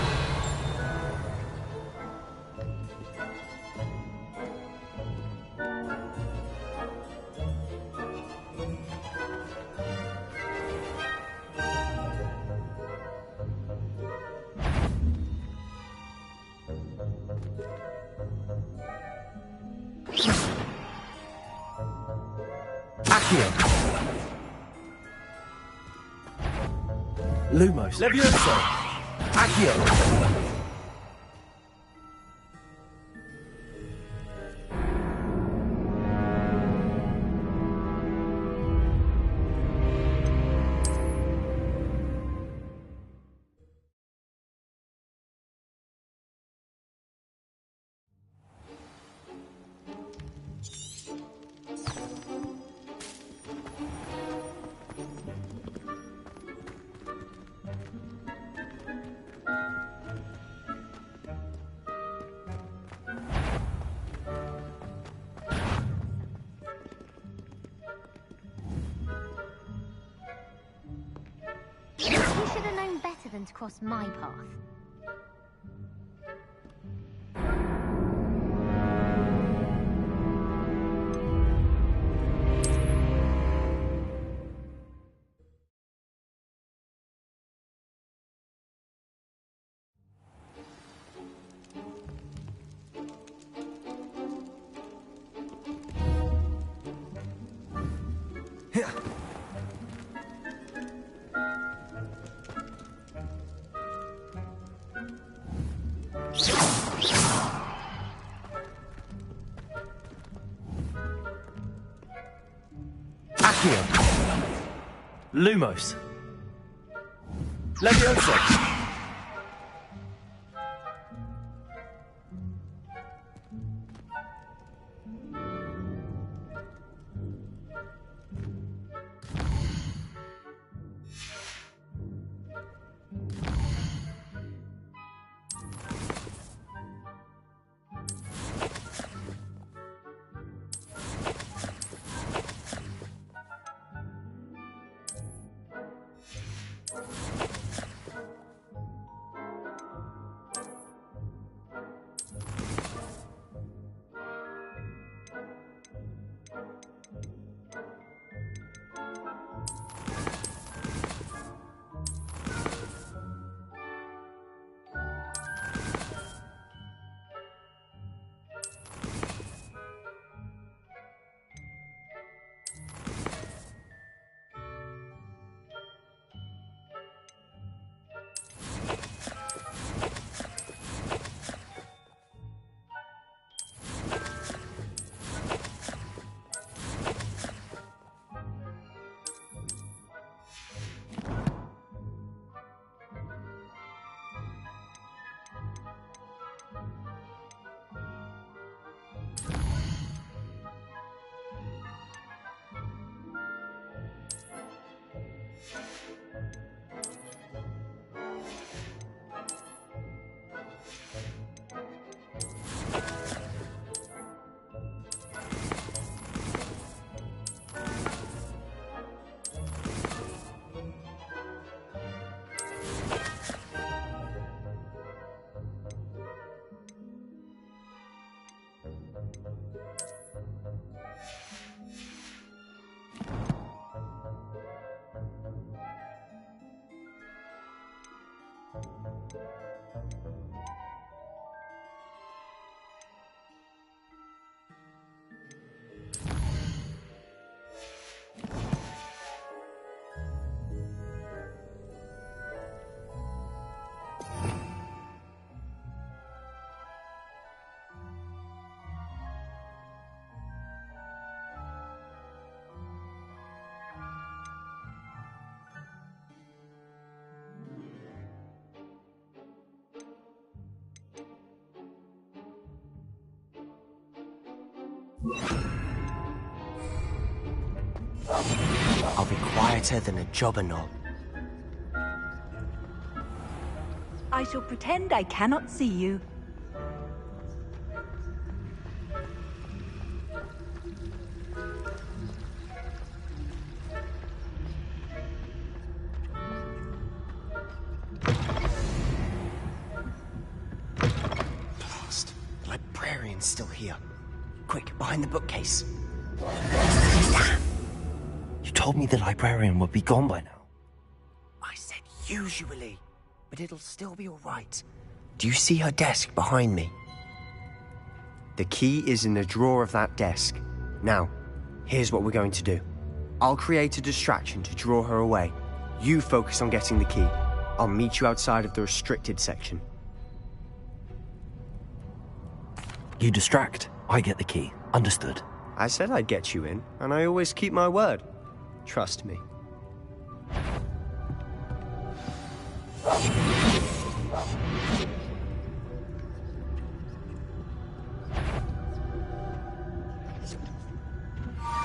Accio. Lumos. Levioso. Accio. You should have known better than to cross my path. Accio. Lumos. Levioso. I'll be quieter than a jobberknoll. I shall pretend I cannot see you. librarian's still here. Quick, behind the bookcase. You told me the librarian would be gone by now. I said usually, but it'll still be all right. Do you see her desk behind me? The key is in the drawer of that desk. Now, here's what we're going to do. I'll create a distraction to draw her away. You focus on getting the key. I'll meet you outside of the restricted section. You distract, I get the key. Understood. I said I'd get you in, and I always keep my word. Trust me.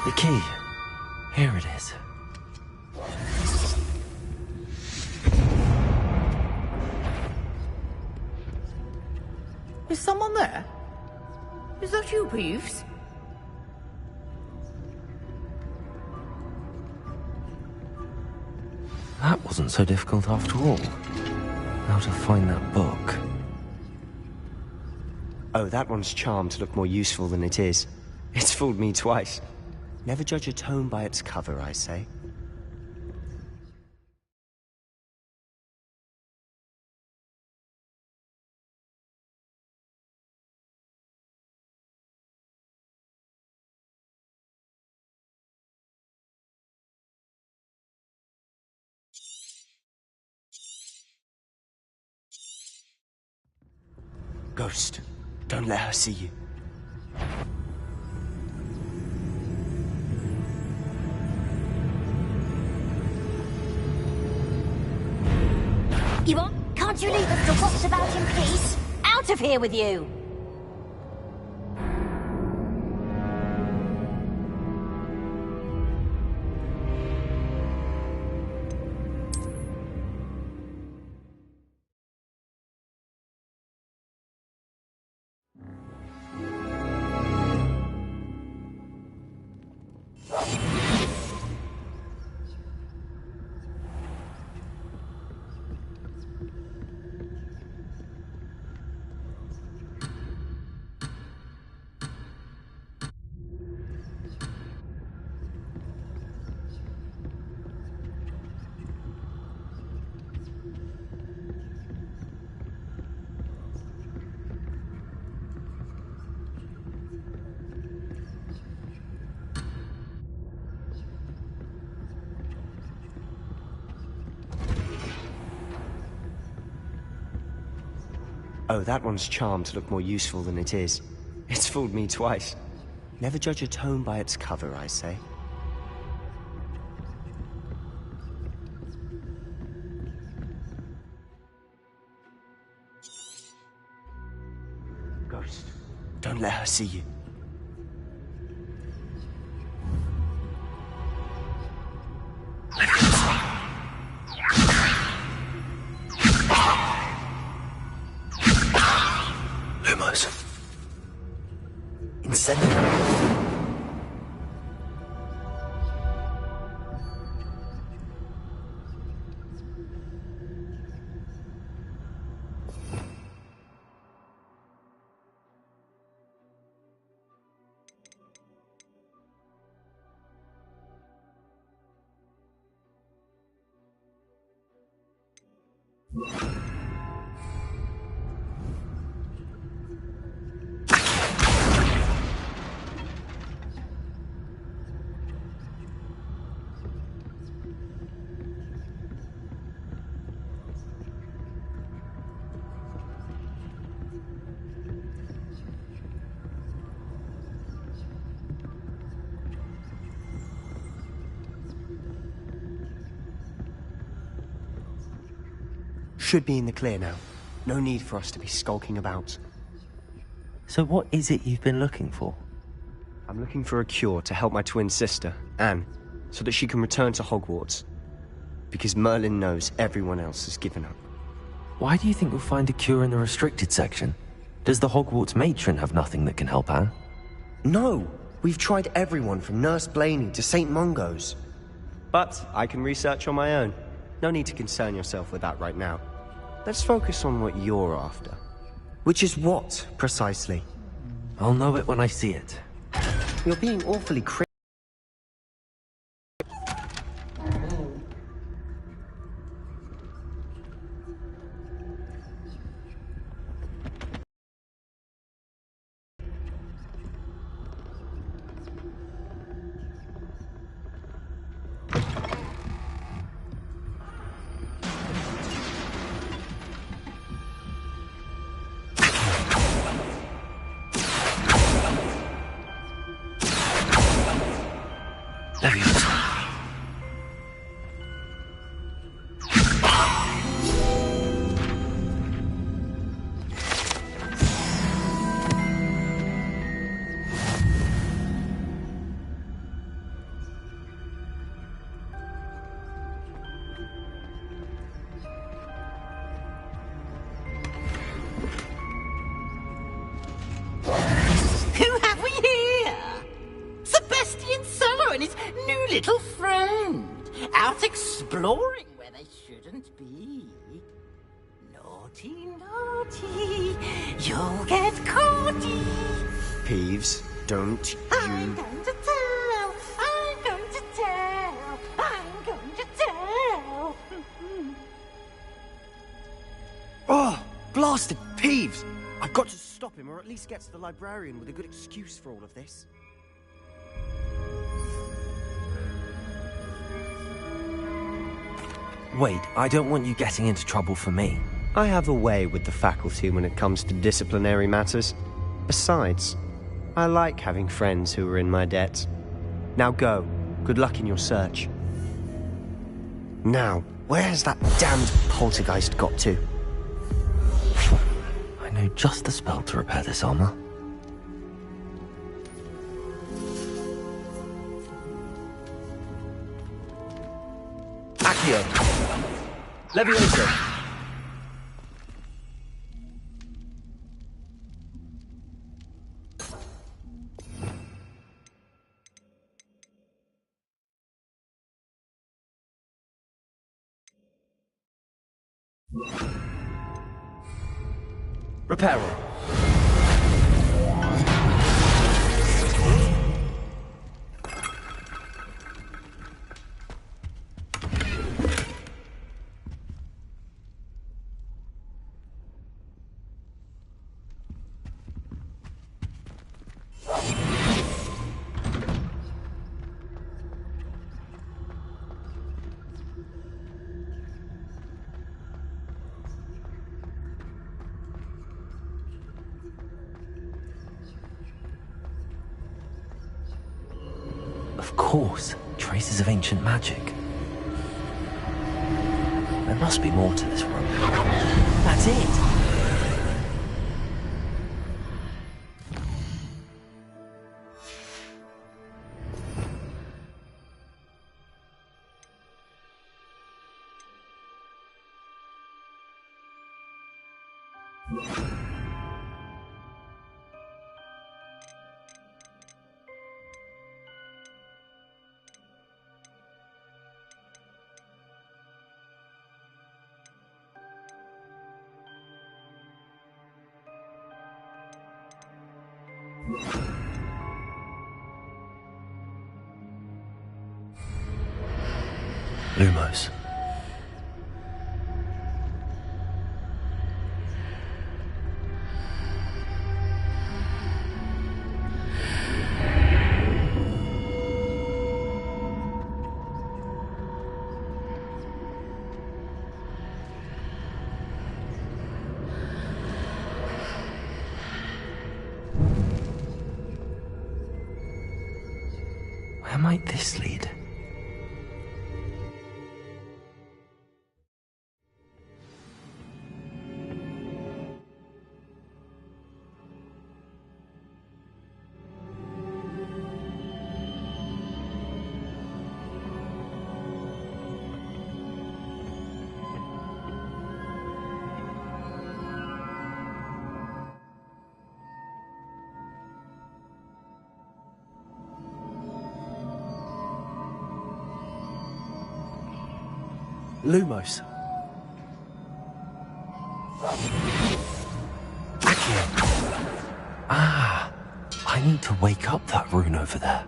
The key. Here it is. Is someone there? Is that you, Peeves? That wasn't so difficult after all. How to find that book. Oh, that one's charmed to look more useful than it is. It's fooled me twice. Never judge a tome by its cover, I say. Ghost, don't let her see you. Yvonne, can't you leave us to watch about in peace? Out of here with you! Oh, that one's charmed to look more useful than it is. It's fooled me twice. Never judge a tome by its cover, I say. Ghost, don't let her see you. Should be in the clear now. No need for us to be skulking about. So what is it you've been looking for? I'm looking for a cure to help my twin sister, Anne, so that she can return to Hogwarts. Because Merlin knows everyone else has given up. Why do you think you'll find a cure in the restricted section? Does the Hogwarts matron have nothing that can help Anne? No! We've tried everyone from Nurse Blaney to St. Mungo's. But I can research on my own. No need to concern yourself with that right now. Let's focus on what you're after. Which is what, precisely? I'll know it when I see it. You're being awfully Who have we here? Sebastian Solo and his new little friend. Out exploring where they shouldn't be. Naughty, naughty. You'll get caughty. Peeves, don't I'm going to tell. I'm going to tell. I'm going to tell. Oh, blasted Peeves! I've got to stop him, or at least get to the librarian with a good excuse for all of this. Wait, I don't want you getting into trouble for me. I have a way with the faculty when it comes to disciplinary matters. Besides, I like having friends who are in my debt. Now go. Good luck in your search. Now, where has that damned poltergeist got to? I know just the spell to repair this armor. Accio! Levioso! Reparo. Of course, traces of ancient magic. There must be more to this room. That's it! Lumos. Where might this lead? Lumos. Accio. Ah, I need to wake up that rune over there.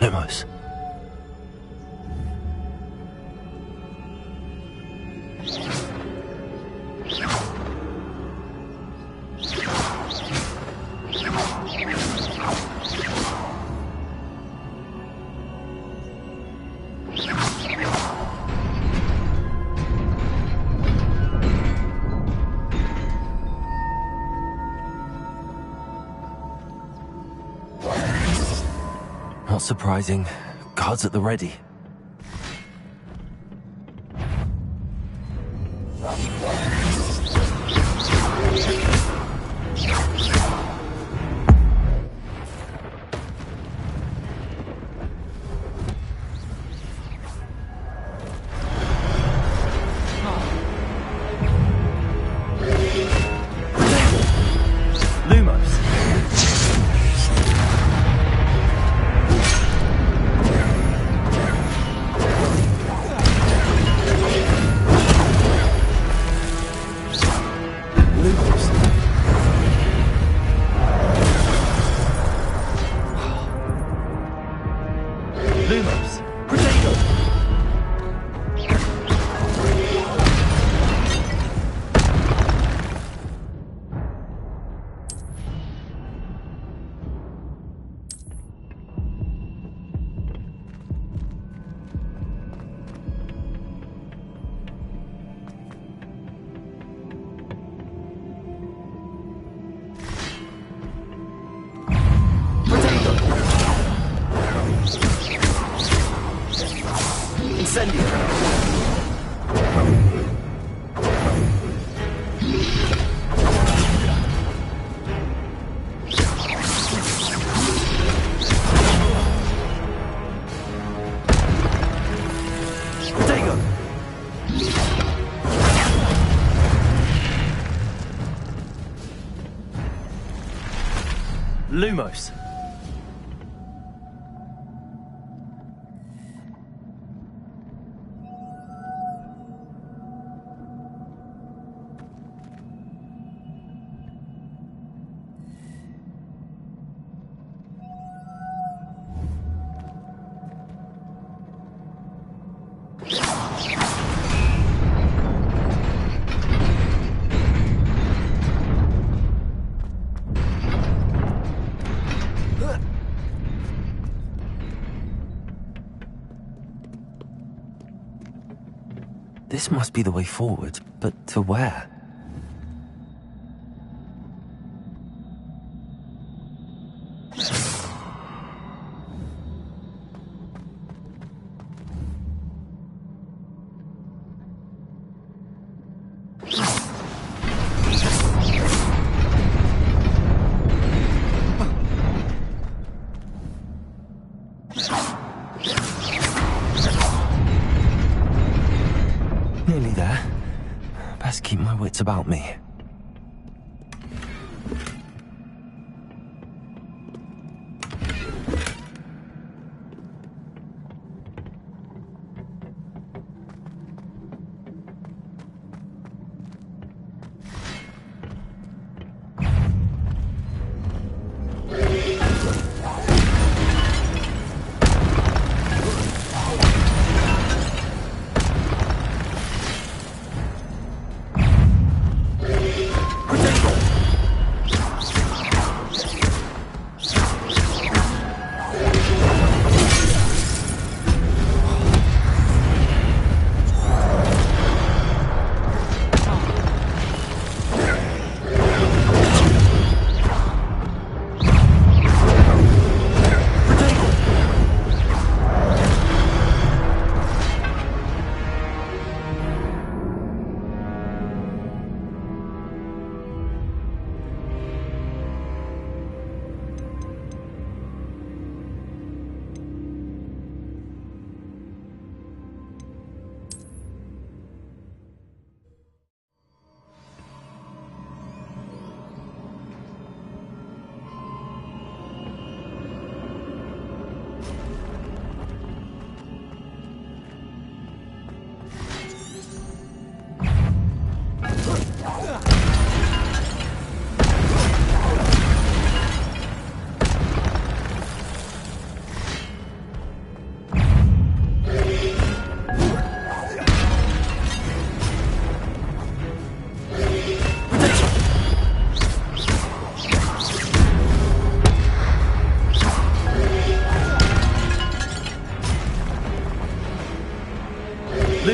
Lumos. Not surprising. Guards at the ready. Lumos. This must be the way forward, but to where? Nearly there. Best keep my wits about me.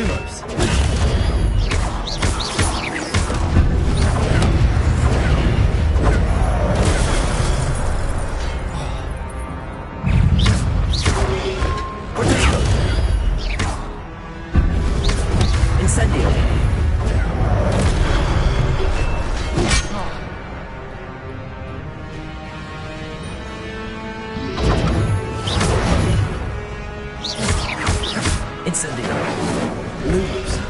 Lumos. Incendio. Incendio. Lumos.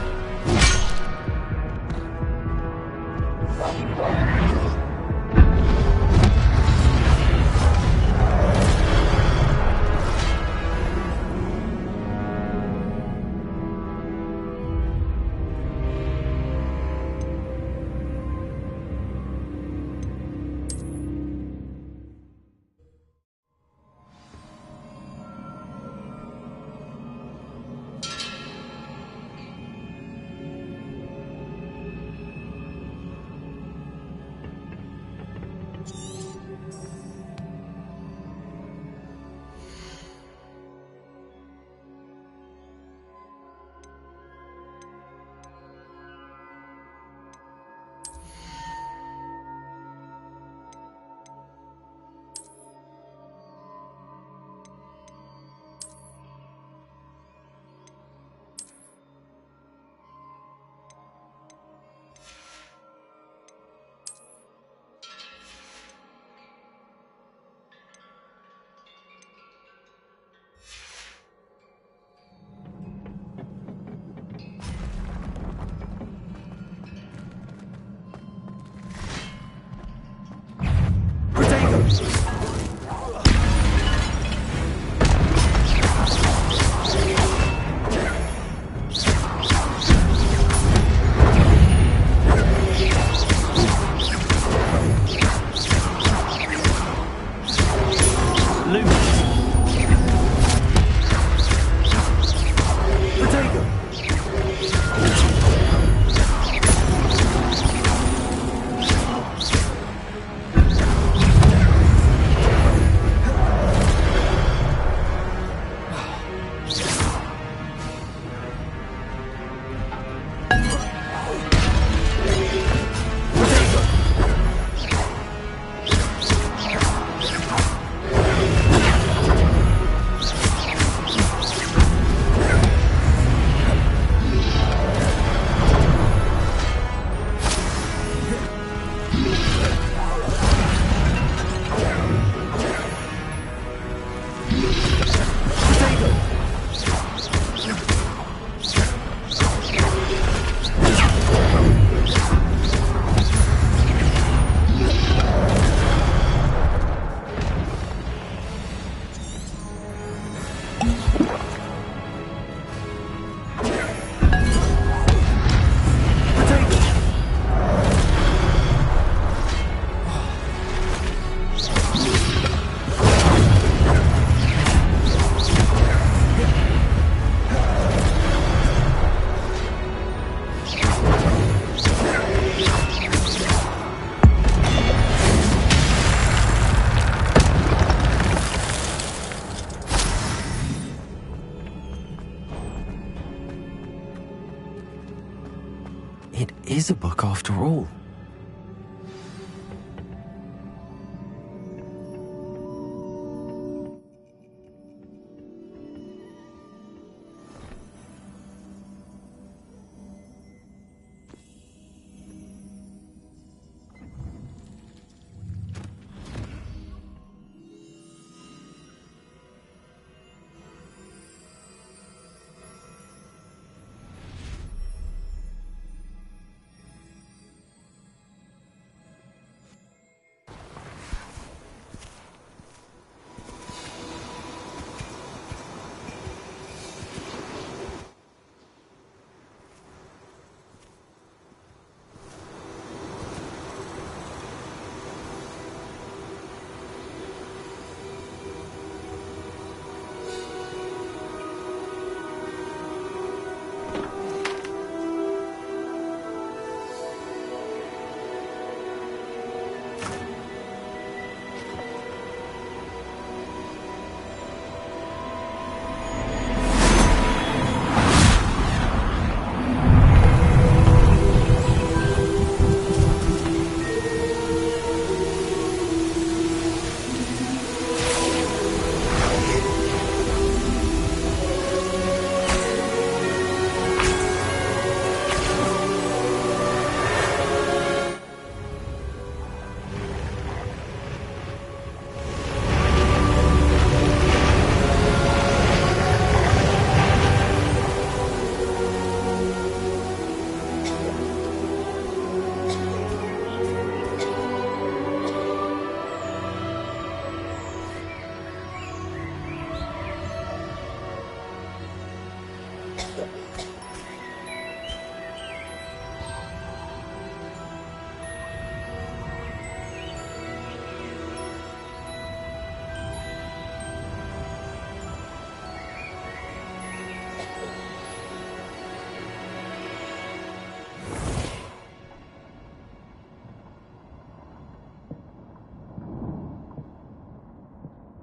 It is a book after all.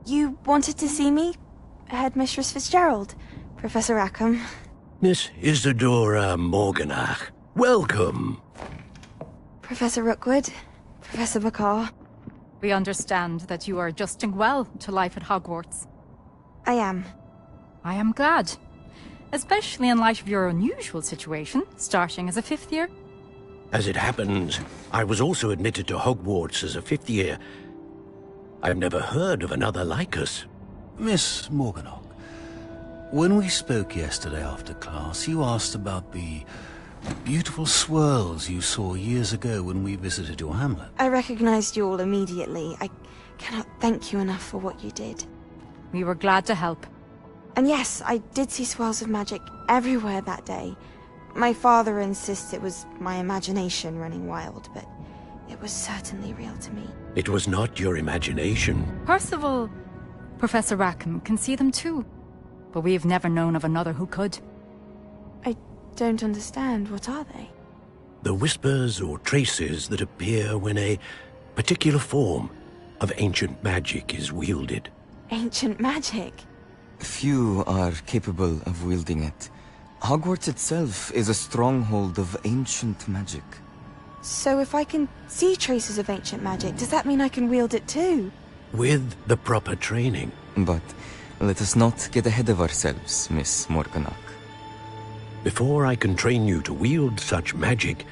You wanted to see me? Headmistress Fitzgerald, Professor Rackham. Miss Isadora Morganach, welcome. Professor Rookwood, Professor McCaw. We understand that you are adjusting well to life at Hogwarts. I am. I am glad. Especially in light of your unusual situation, starting as a 5th year. As it happens, I was also admitted to Hogwarts as a 5th year. I've never heard of another like us. Miss Morganach, when we spoke yesterday after class, you asked about the beautiful swirls you saw years ago when we visited your hamlet. I recognized you all immediately. I cannot thank you enough for what you did. We were glad to help. And yes, I did see swirls of magic everywhere that day. My father insists it was my imagination running wild, but it was certainly real to me. It was not your imagination. Percival, Professor Rackham can see them too. But we've never known of another who could. I don't understand. What are they? The whispers or traces that appear when a particular form of ancient magic is wielded. Ancient magic? Few are capable of wielding it. Hogwarts itself is a stronghold of ancient magic. So if I can see traces of ancient magic, does that mean I can wield it too? With the proper training. But let us not get ahead of ourselves, Miss Morganach. Before I can train you to wield such magic,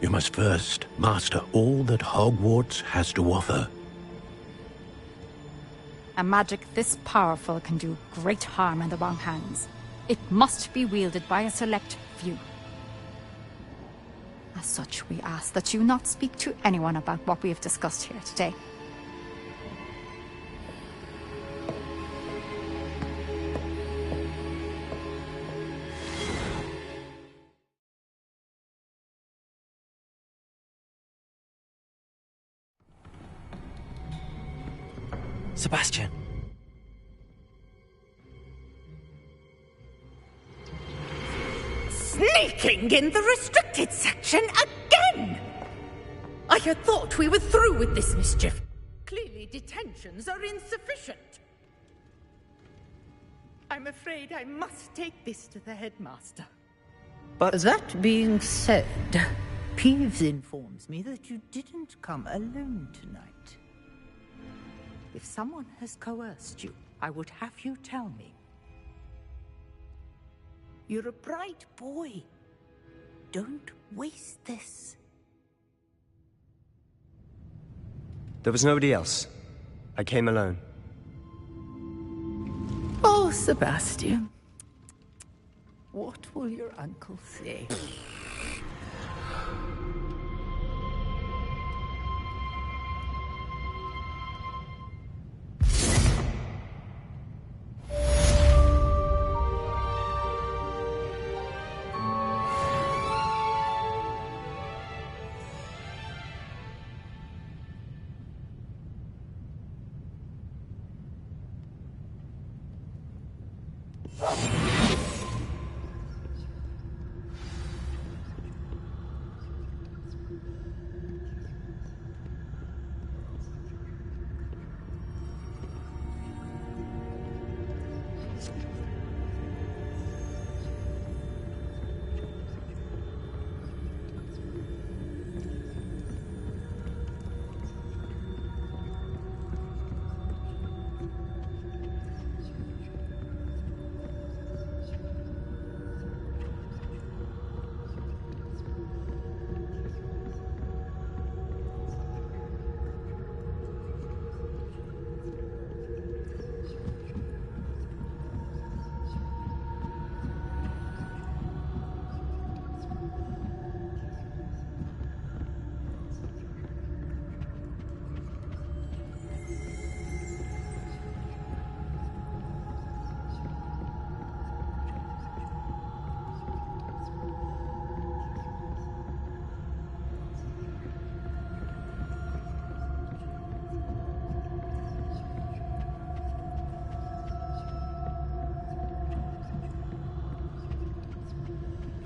you must first master all that Hogwarts has to offer. A magic this powerful can do great harm in the wrong hands. It must be wielded by a select few. As such, we ask that you not speak to anyone about what we have discussed here today. Sebastian. Sneaking in the restricted section again! I had thought we were through with this mischief. Clearly detentions are insufficient. I'm afraid I must take this to the headmaster. But that being said, Peeves informs me that you didn't come alone tonight. If someone has coerced you, I would have you tell me. You're a bright boy. Don't waste this. there was nobody else. I came alone. Oh, Sebastian. What will your uncle say?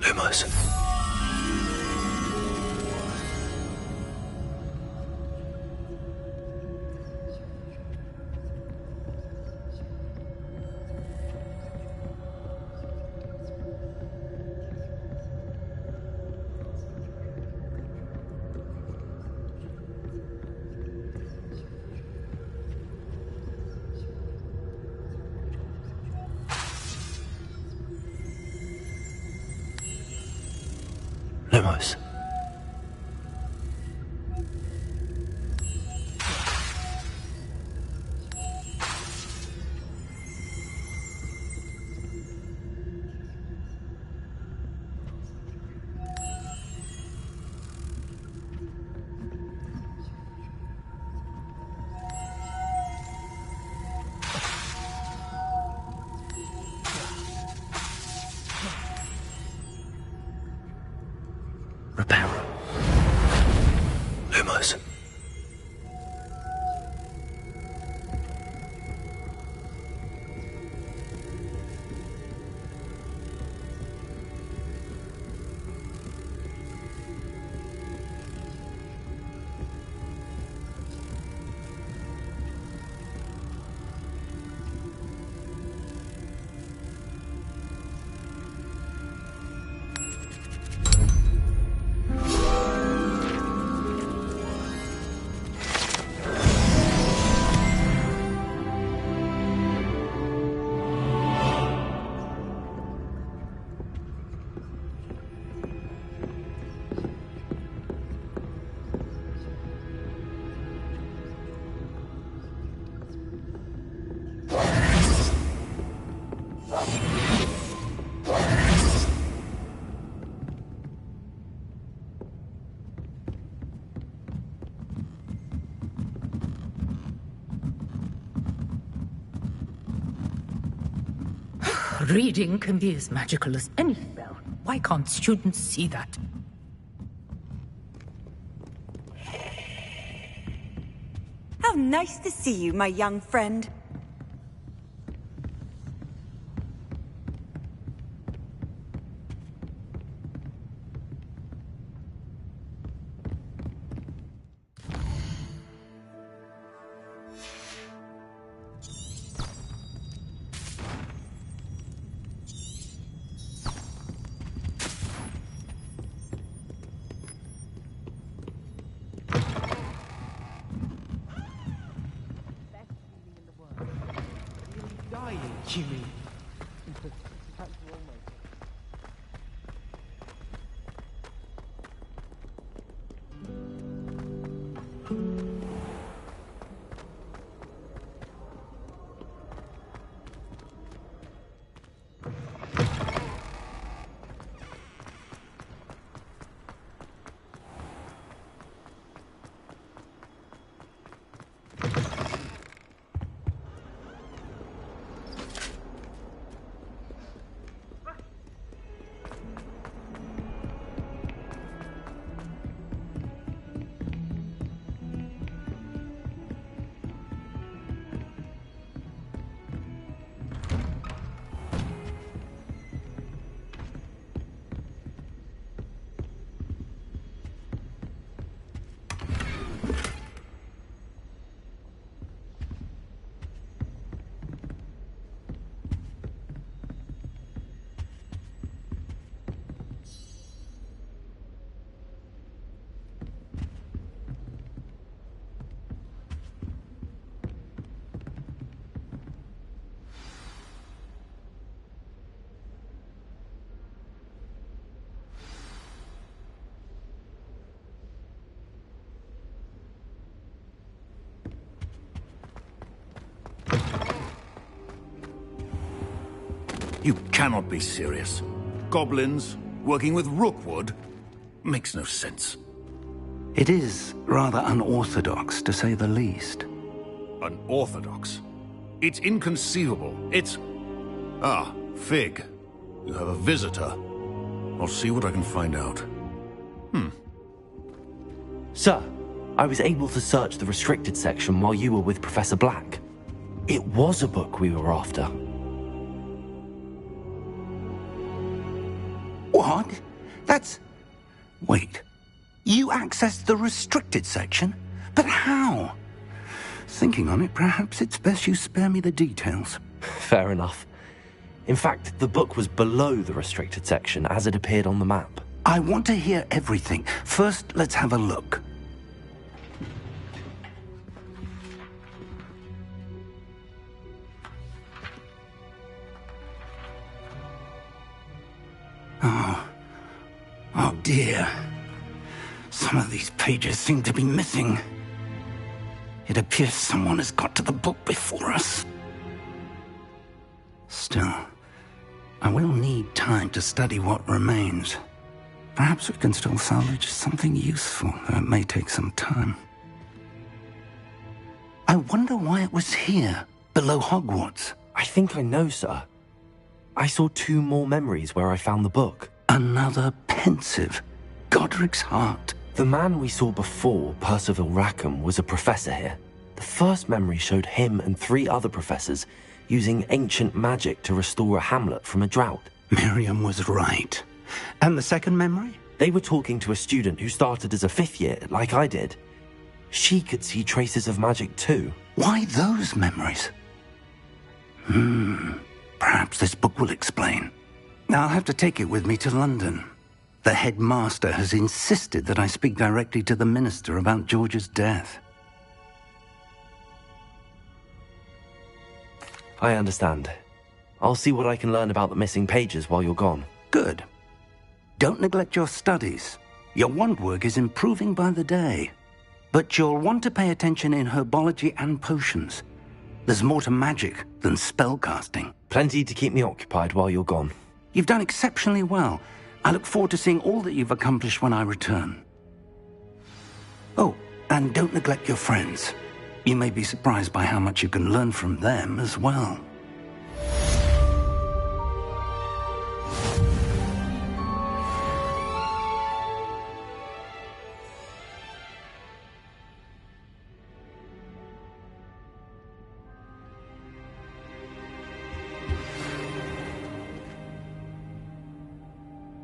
Lumos. Lumos. Reparo. Lumos. Reading can be as magical as any spell. Why can't students see that? How nice to see you, my young friend. You mean? You cannot be serious. Goblins working with Rookwood makes no sense. It is rather unorthodox, to say the least. Unorthodox? It's inconceivable. It's... Ah, Fig. You have a visitor. I'll see what I can find out. Sir, I was able to search the restricted section while you were with Professor Black. It was a book we were after. What? That's... Wait. You accessed the restricted section? But how? Thinking on it, perhaps it's best you spare me the details. Fair enough. In fact, the book was below the restricted section as it appeared on the map. I want to hear everything. First, let's have a look. Oh, Oh dear. Some of these pages seem to be missing. It appears someone has got to the book before us. Still, I will need time to study what remains. Perhaps we can still salvage something useful, though it may take some time. I wonder why it was here, below Hogwarts. I think I know, sir. I saw 2 more memories where I found the book. Another pensive. Godric's heart. The man we saw before, Percival Rackham, was a professor here. The first memory showed him and 3 other professors using ancient magic to restore a hamlet from a drought. Miriam was right. And the second memory? They were talking to a student who started as a 5th year, like I did. She could see traces of magic too. Why those memories? Perhaps this book will explain. I'll have to take it with me to London. The headmaster has insisted that I speak directly to the minister about George's death. I understand. I'll see what I can learn about the missing pages while you're gone. Good. Don't neglect your studies. Your wand work is improving by the day. But you'll want to pay attention in herbology and potions. There's more to magic than spellcasting. Plenty to keep me occupied while you're gone. You've done exceptionally well. I look forward to seeing all that you've accomplished when I return. Oh, and don't neglect your friends. You may be surprised by how much you can learn from them as well.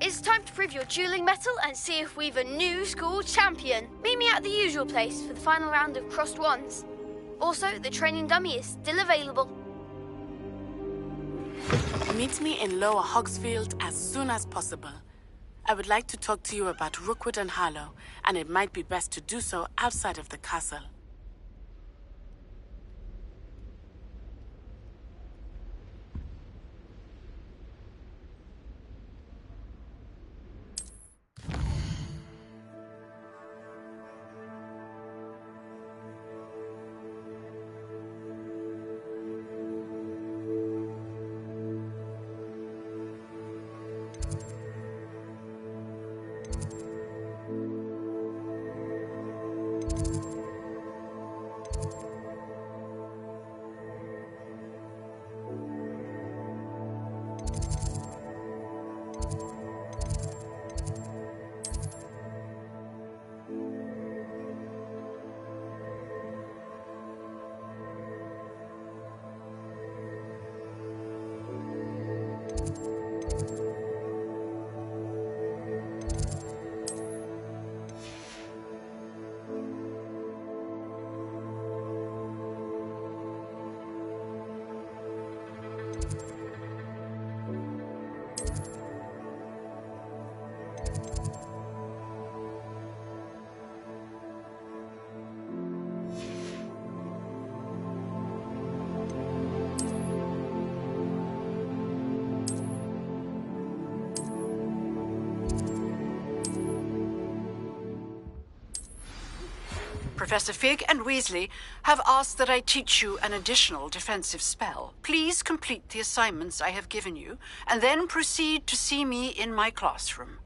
It's time to prove your dueling mettle and see if we've a new school champion. Meet me at the usual place for the final round of crossed wands. Also, the training dummy is still available. Meet me in Lower Hogsfield as soon as possible. I would like to talk to you about Rookwood and Harlow, and it might be best to do so outside of the castle. Professor Fig and Weasley have asked that I teach you an additional defensive spell. Please complete the assignments I have given you, and then proceed to see me in my classroom.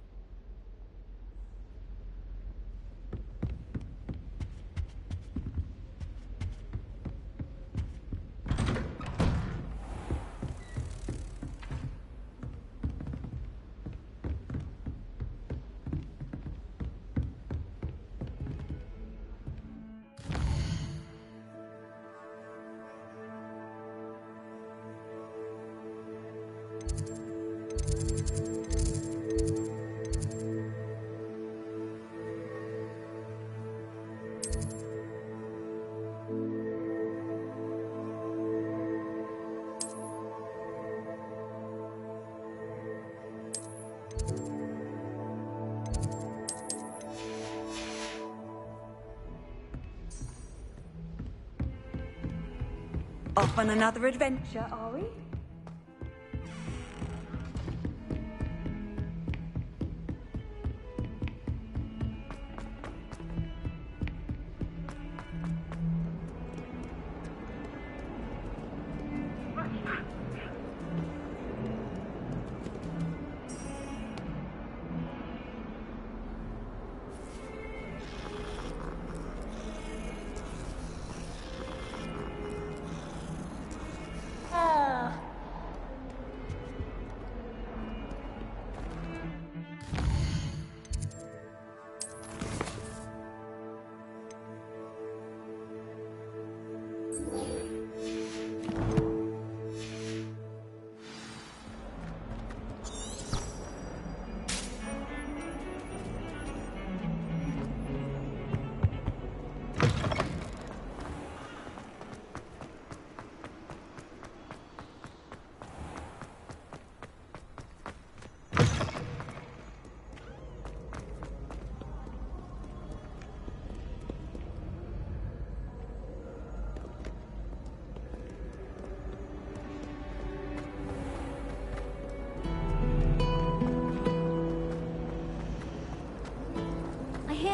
Off on another adventure, are we?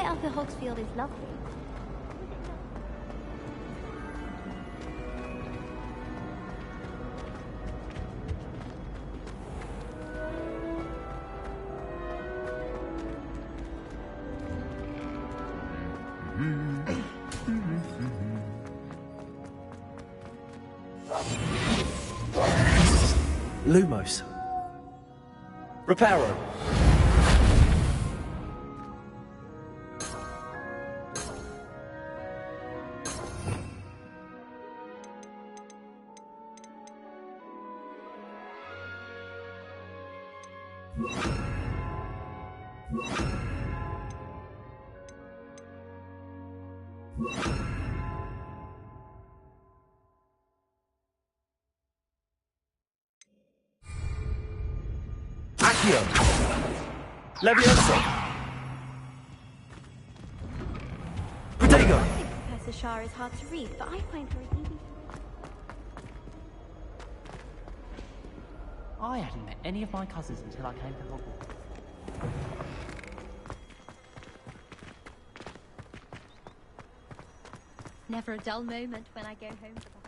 up at Hogsfield is lovely. Lumos. Reparo. Accio. Levioso. Protego. I think Professor Shah is hard to read, but I find her easy. I hadn't met any of my cousins until I came to Hogwarts. Never a dull moment when I go home for the holidays.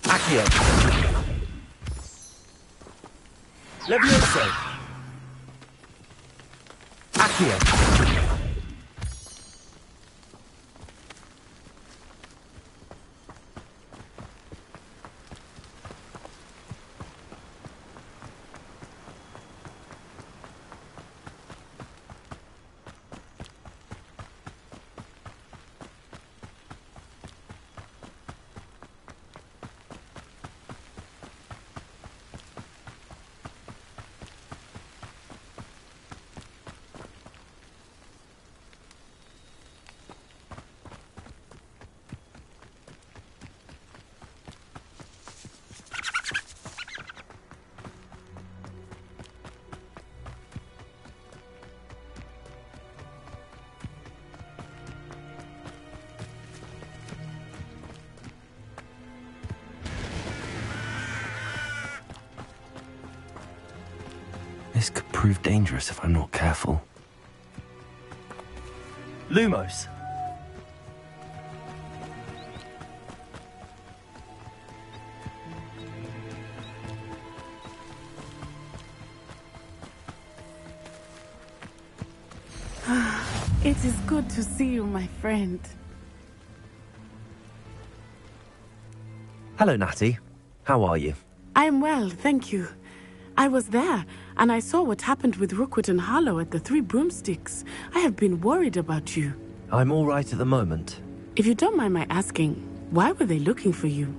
Accio. Levioso. Accio. This could prove dangerous if I'm not careful. Lumos. It is good to see you, my friend. Hello, Natty. How are you? I'm well, thank you. I was there, and I saw what happened with Rookwood and Harlow at the Three Broomsticks. I have been worried about you. I'm all right at the moment. If you don't mind my asking, why were they looking for you?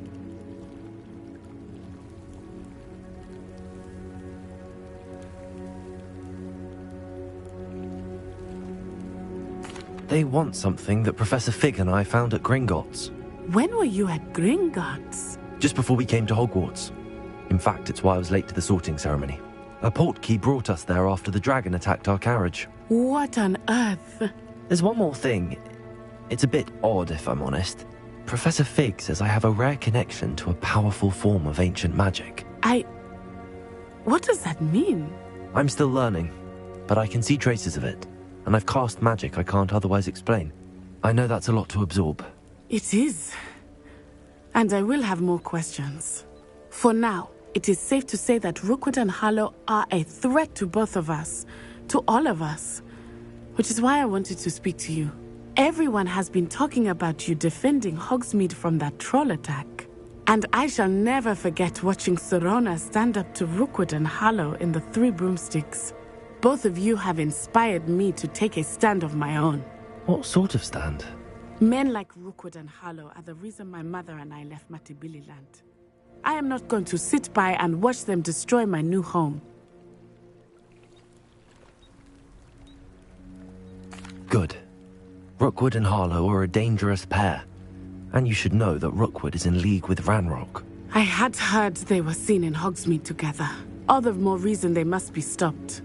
They want something that Professor Fig and I found at Gringotts. When were you at Gringotts? Just before we came to Hogwarts. In fact, it's why I was late to the sorting ceremony. A portkey brought us there after the dragon attacked our carriage. What on earth? There's one more thing. It's a bit odd, if I'm honest. Professor Fig says I have a rare connection to a powerful form of ancient magic. What does that mean? I'm still learning, but I can see traces of it. And I've cast magic I can't otherwise explain. I know that's a lot to absorb. It is. And I will have more questions. For now, it is safe to say that Rookwood and Harlow are a threat to both of us. To all of us. Which is why I wanted to speak to you. Everyone has been talking about you defending Hogsmeade from that troll attack. And I shall never forget watching Serona stand up to Rookwood and Harlow in the Three Broomsticks. Both of you have inspired me to take a stand of my own. What sort of stand? Men like Rookwood and Harlow are the reason my mother and I left Matibili land. I am not going to sit by and watch them destroy my new home. Good. Rookwood and Harlow are a dangerous pair. And you should know that Rookwood is in league with Ranrock. I had heard they were seen in Hogsmeade together. All the more reason they must be stopped.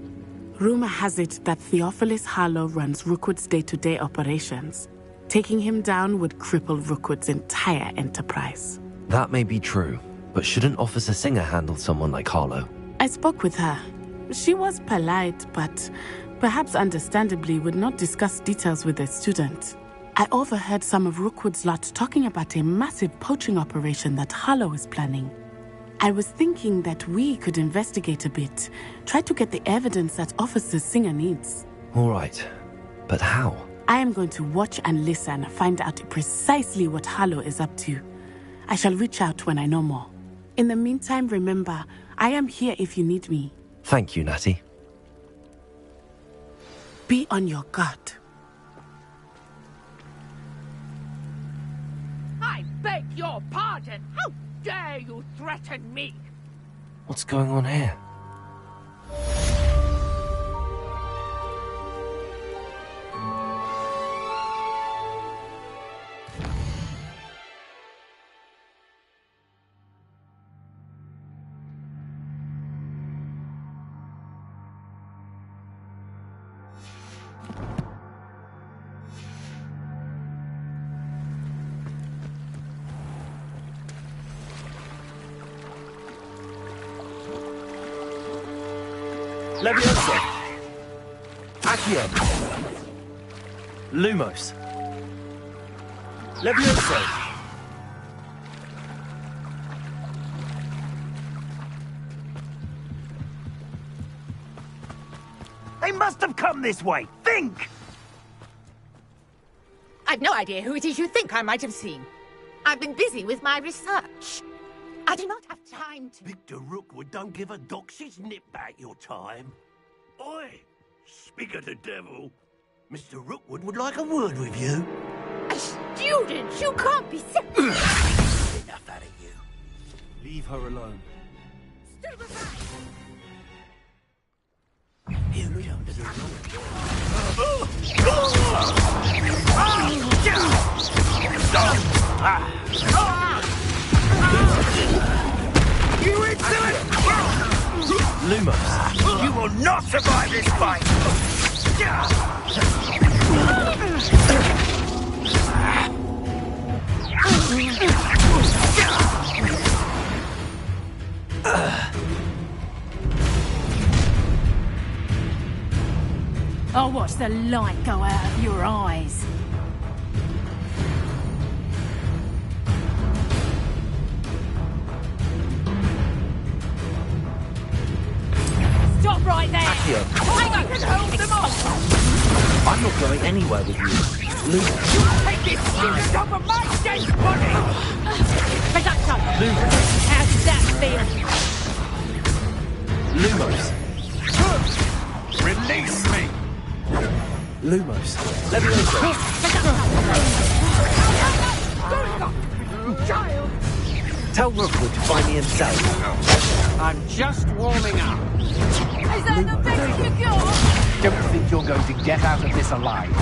Rumor has it that Theophilus Harlow runs Rookwood's day-to-day operations. Taking him down would cripple Rookwood's entire enterprise. That may be true, but shouldn't Officer Singer handle someone like Harlow? I spoke with her. She was polite, but perhaps understandably would not discuss details with a student. I overheard some of Rookwood's lot talking about a massive poaching operation that Harlow is planning. I was thinking that we could investigate a bit, try to get the evidence that Officer Singer needs. All right, but how? I am going to watch and listen, find out precisely what Harlow is up to. I shall reach out when I know more. In the meantime, remember, I am here if you need me. Thank you, Natty. Be on your guard. I beg your pardon. How dare you threaten me? What's going on here? Leviosa! Accio! Lumos! Leviosa! They must have come this way! Think! I've no idea who it is you think I might have seen. I've been busy with my research. I do not have time to... Victor Rookwood don't give a doxy's nip back your time. Oi! Speak of the devil. Mr. Rookwood would like a word with you. A student? You can't be sick. Enough out of you. Leave her alone. Still behind. Here comes the You insolent! Lumos! You will not survive this fight! I'll watch the light go out of your eyes. Stop right there! Accio. I can hold them off! I'm not going anywhere with you. Lumos. You take this student over my dead body! Reducto! Lumos. How does that feel? Lumos. Release me! Lumos. Let me go. Child! Tell Rookwood to find me himself. I'm just warming up. Is that the best you got? Don't think you're going to get out of this alive.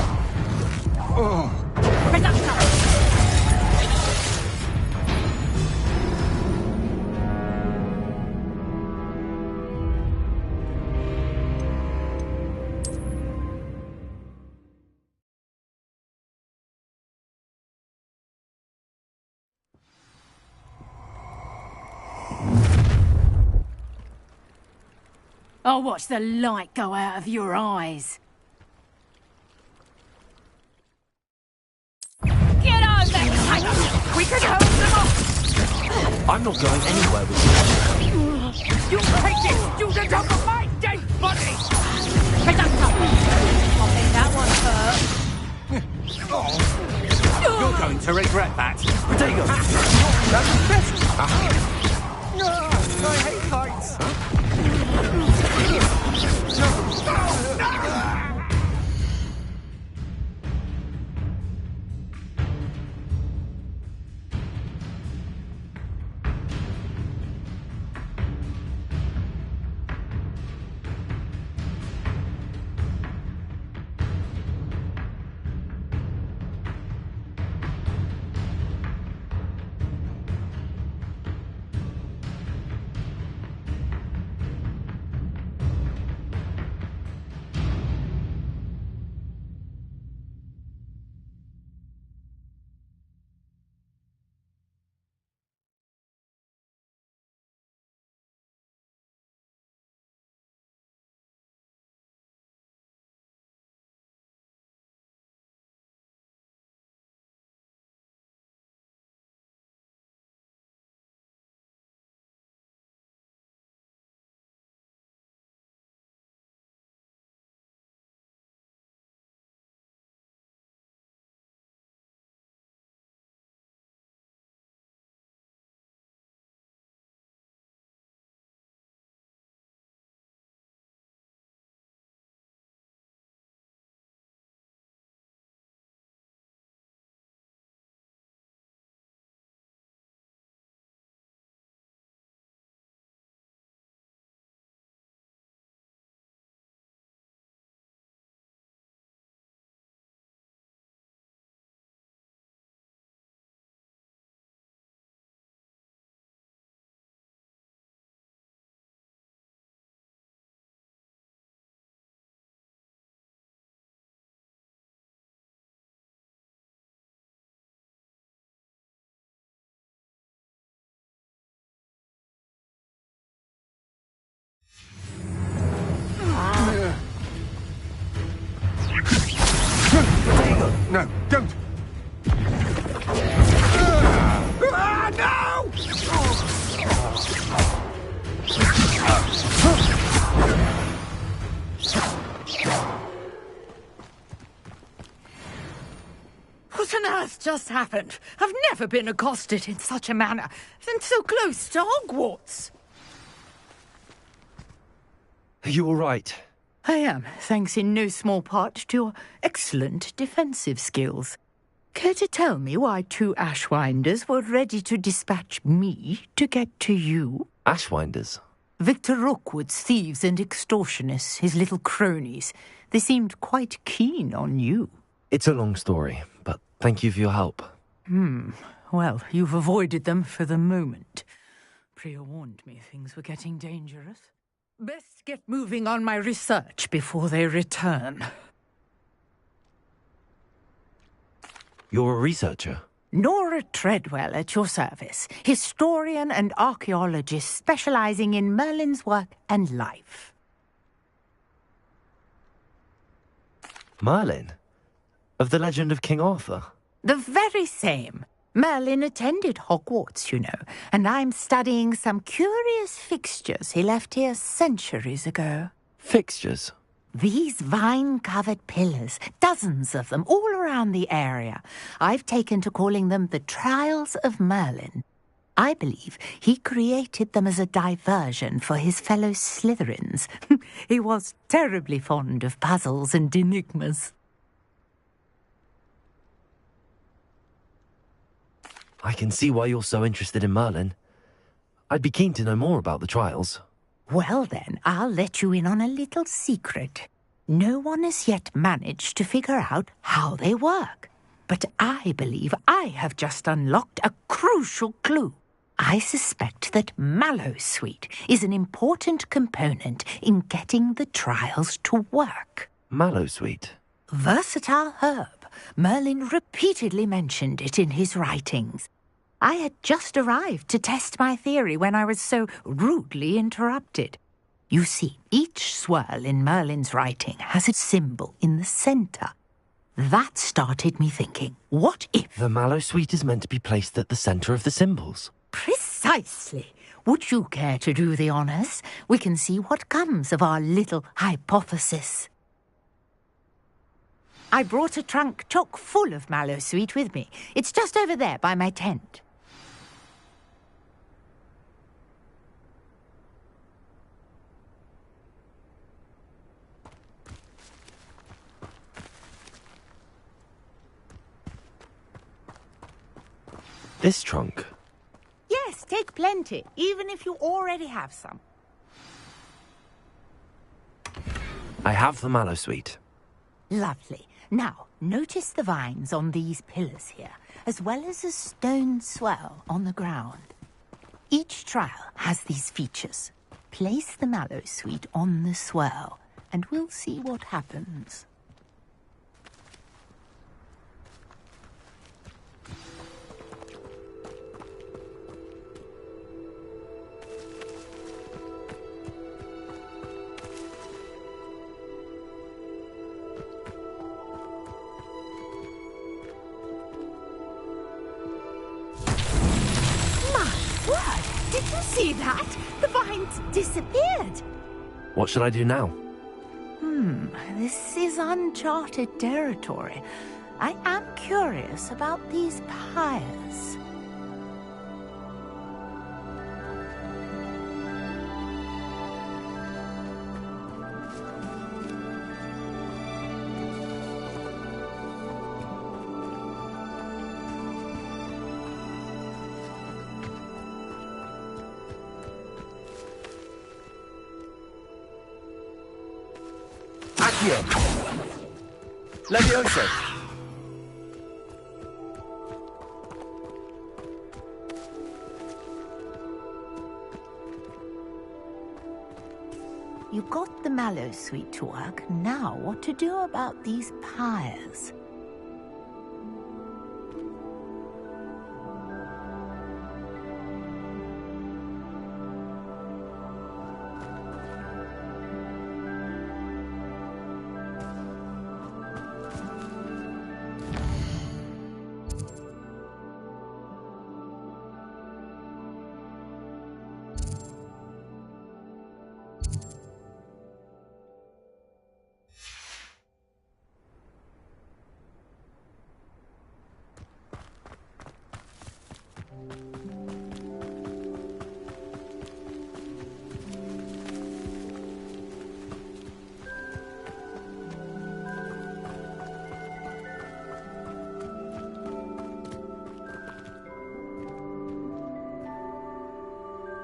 I'll watch the light go out of your eyes. Get over there! We can hold them off! I'm not going anywhere with you. You take this student over my dead body! Reducto! I think that one hurt. You're going to regret that. Protego. That's the best. I hate heights. No, don't! No! What on earth just happened? I've never been accosted in such a manner, and so close to Hogwarts. Are you all right? I am, thanks in no small part to your excellent defensive skills. Care to tell me why two Ashwinders were ready to dispatch me to get to you? Ashwinders? Victor Rookwood's thieves and extortionists, his little cronies. They seemed quite keen on you. It's a long story, but thank you for your help. Well, you've avoided them for the moment. Priya warned me things were getting dangerous. Best get moving on my research before they return. You're a researcher? Nora Treadwell at your service, historian and archaeologist specializing in Merlin's work and life. Merlin? Of the legend of King Arthur? The very same. Merlin attended Hogwarts, you know, and I'm studying some curious fixtures he left here centuries ago. Fixtures? These vine-covered pillars, dozens of them, all around the area. I've taken to calling them the Trials of Merlin. I believe he created them as a diversion for his fellow Slytherins. He was terribly fond of puzzles and enigmas. I can see why you're so interested in Merlin. I'd be keen to know more about the trials. Well then, I'll let you in on a little secret. No one has yet managed to figure out how they work. But I believe I have just unlocked a crucial clue. I suspect that Mallowsweet is an important component in getting the trials to work. Mallowsweet? Versatile herb. Merlin repeatedly mentioned it in his writings. I had just arrived to test my theory when I was so rudely interrupted. You see, each swirl in Merlin's writing has a symbol in the centre. That started me thinking, what if... The Mallowsweet is meant to be placed at the centre of the symbols. Precisely. Would you care to do the honours? We can see what comes of our little hypothesis. I brought a trunk chock full of Mallowsweet with me. It's just over there by my tent. This trunk? Yes, take plenty, even if you already have some. I have the Mallowsweet. Lovely. Now, notice the vines on these pillars here, as well as a stone swell on the ground. Each trial has these features. Place the Mallowsweet on the swell, and we'll see what happens. Did you see that? The vines disappeared. What should I do now? This is uncharted territory. I am curious about these pyres. Levioso! You got the Mallowsweet to work. Now what to do about these pyres?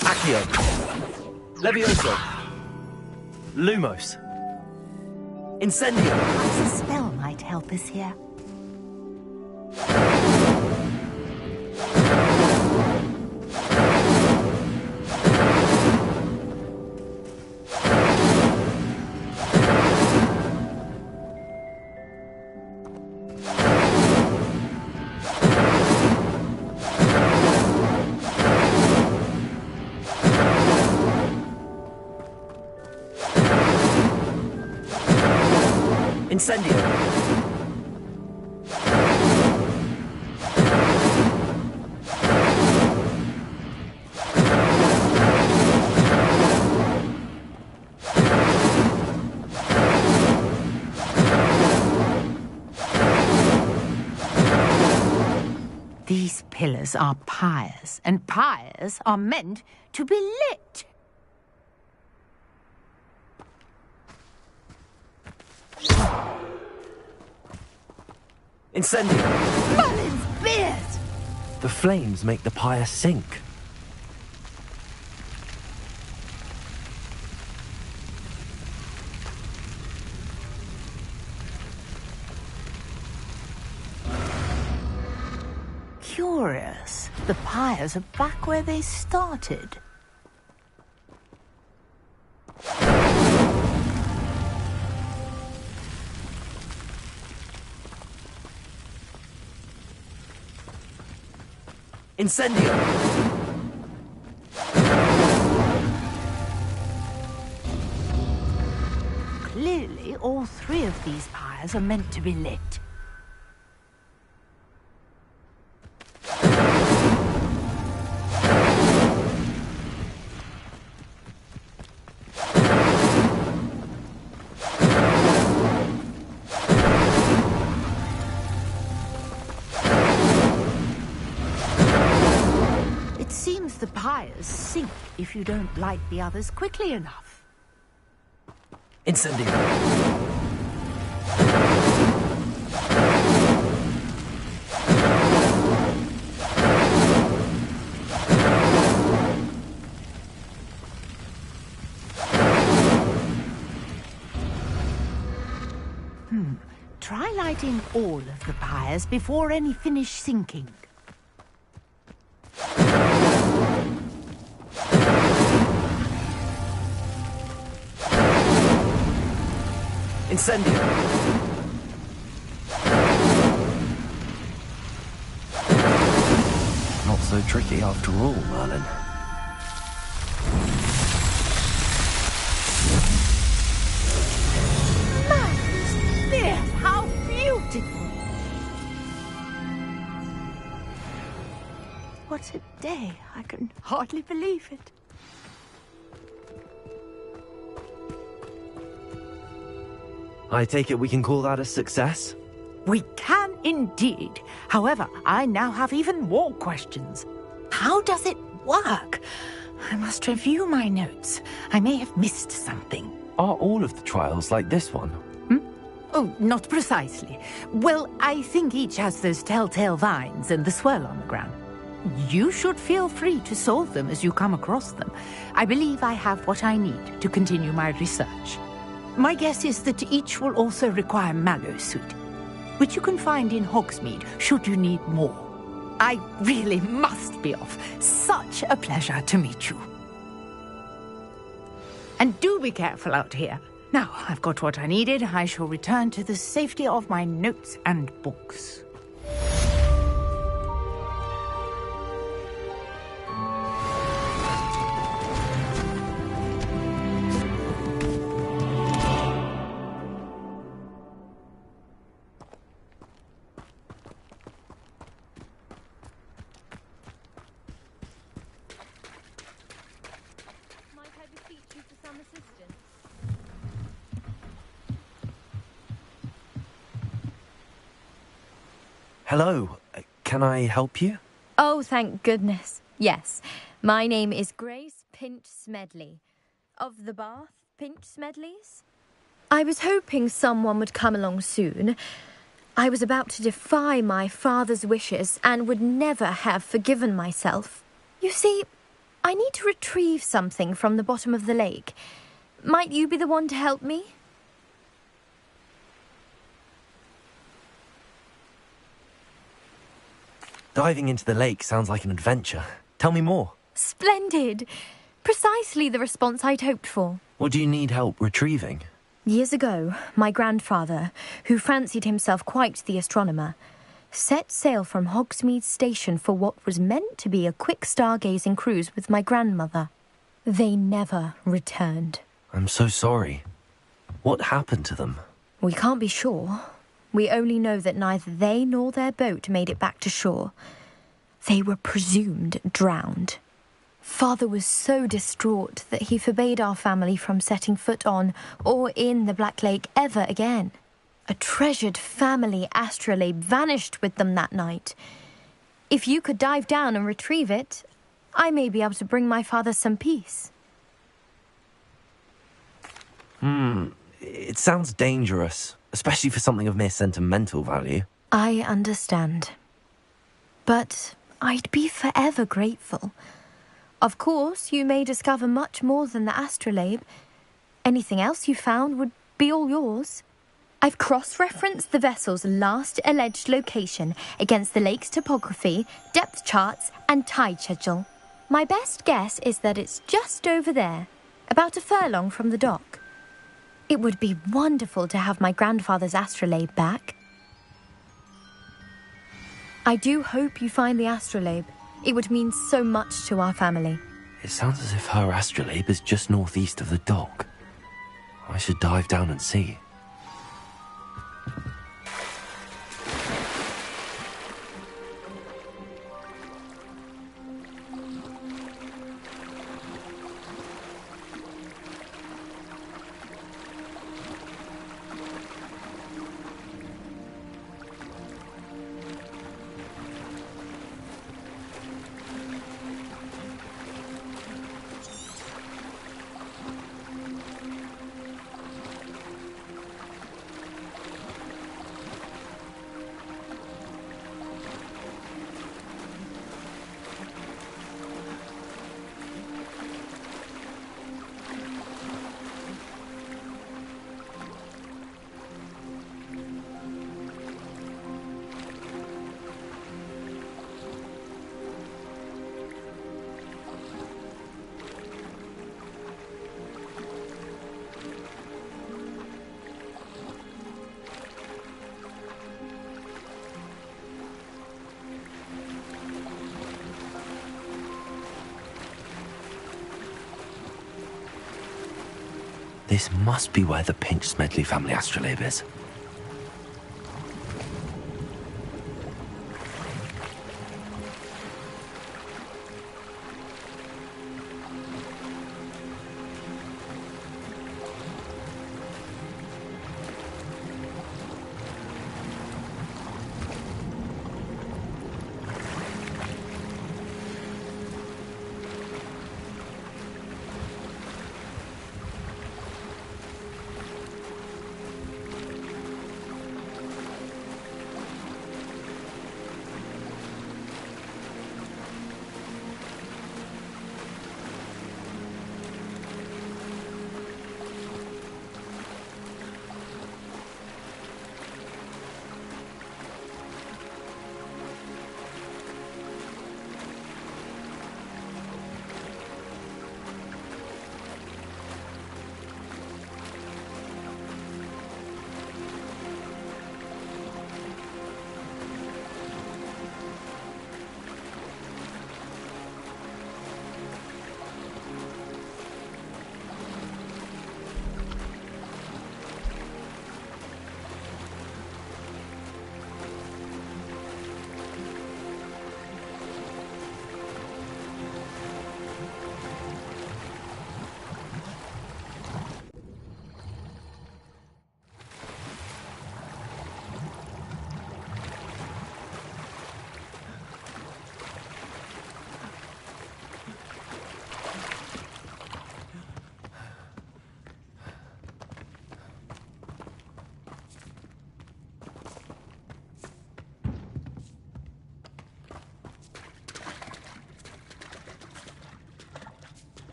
Accio. Levioso. Lumos. Incendio. Perhaps a spell might help us here. Incendio! These pillars are pyres, and pyres are meant to be lit. Incendio! Mullins beard! The flames make the pyre sink. Curious. The pyres are back where they started. Incendio! Clearly, all three of these pyres are meant to be lit. It seems the pyres sink if you don't light the others quickly enough. Incendio! Try lighting all of the pyres before any finish sinking. Incendio! Not so tricky after all, Merlin. There, how beautiful! What a day. I can hardly believe it. I take it we can call that a success? We can indeed. However, I now have even more questions. How does it work? I must review my notes. I may have missed something. Are all of the trials like this one? Oh, not precisely. Well, I think each has those telltale vines and the swirl on the ground. You should feel free to solve them as you come across them. I believe I have what I need to continue my research. My guess is that each will also require mallow sweet, which you can find in Hogsmeade should you need more. I really must be off. Such a pleasure to meet you. And do be careful out here. Now, I've got what I needed. I shall return to the safety of my notes and books. Hello, can I help you? Oh, thank goodness. Yes, my name is Grace Pinch Smedley, of the Bath Pinch Smedleys. I was hoping someone would come along soon. I was about to defy my father's wishes and would never have forgiven myself. You see, I need to retrieve something from the bottom of the lake. Might you be the one to help me? Diving into the lake sounds like an adventure. Tell me more. Splendid! Precisely the response I'd hoped for. What do you need help retrieving? Years ago, my grandfather, who fancied himself quite the astronomer, set sail from Hogsmeade Station for what was meant to be a quick stargazing cruise with my grandmother. They never returned. I'm so sorry. What happened to them? We can't be sure. We only know that neither they nor their boat made it back to shore. They were presumed drowned. Father was so distraught that he forbade our family from setting foot on or in the Black Lake ever again. A treasured family astrolabe vanished with them that night. If you could dive down and retrieve it, I may be able to bring my father some peace. It sounds dangerous, especially for something of mere sentimental value. I understand. But I'd be forever grateful. Of course, you may discover much more than the astrolabe. Anything else you found would be all yours. I've cross-referenced the vessel's last alleged location against the lake's topography, depth charts, and tide schedule. My best guess is that it's just over there, about a furlong from the dock. It would be wonderful to have my grandfather's astrolabe back. I do hope you find the astrolabe. It would mean so much to our family. It sounds as if her astrolabe is just northeast of the dock. I should dive down and see. This must be where the Pinch Smedley family astrolabe is.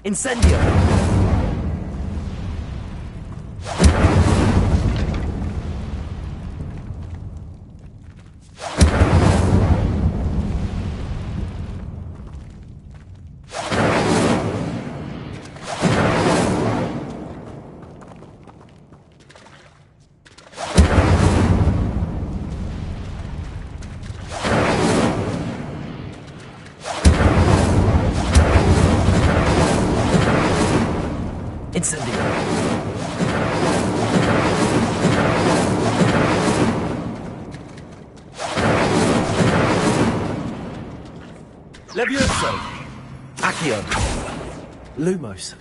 Incendio! Incendio! Levioso! Accio! Lumos!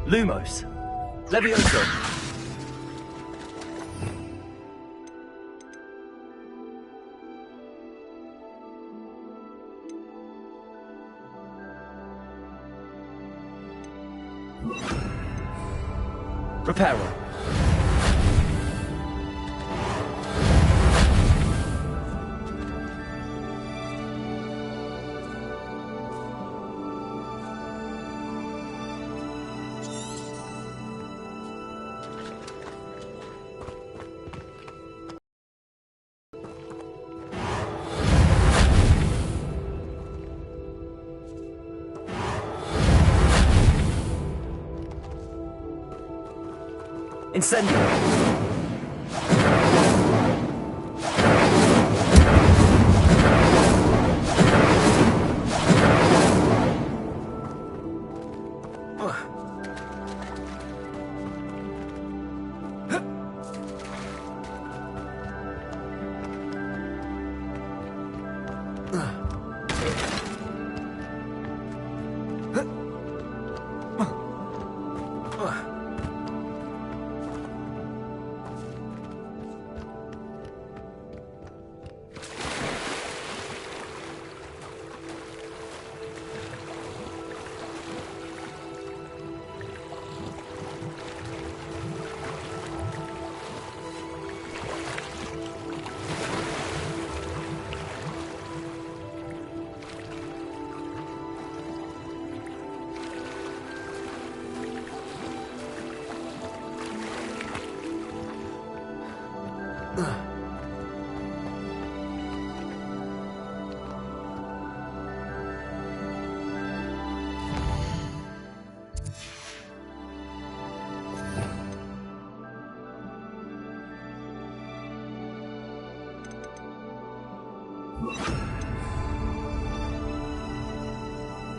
Lumos! Levioso! Reparo! Incendio!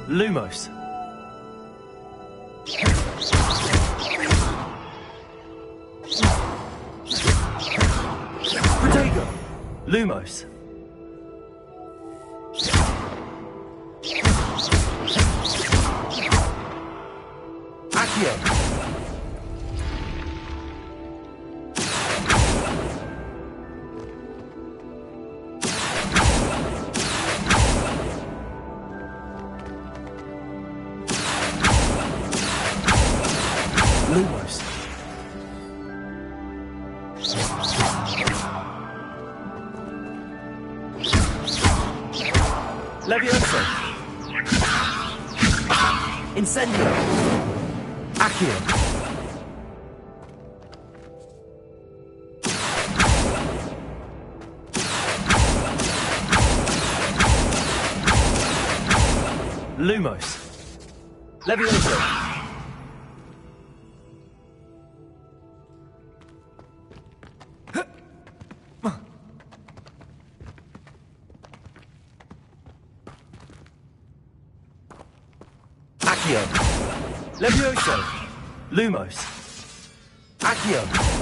Lumos! Protego! Lumos! Accio! Lumos! Levioso! Incendio! Accio! Lumos! Levioso! Accio! Levioso! Lumos! Accio!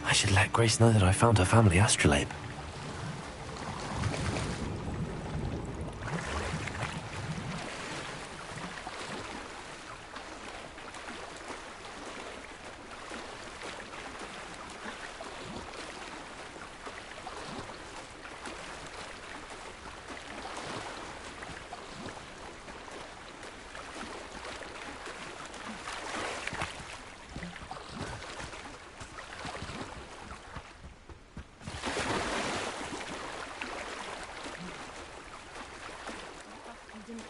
I should let Grace know that I found her family astrolabe.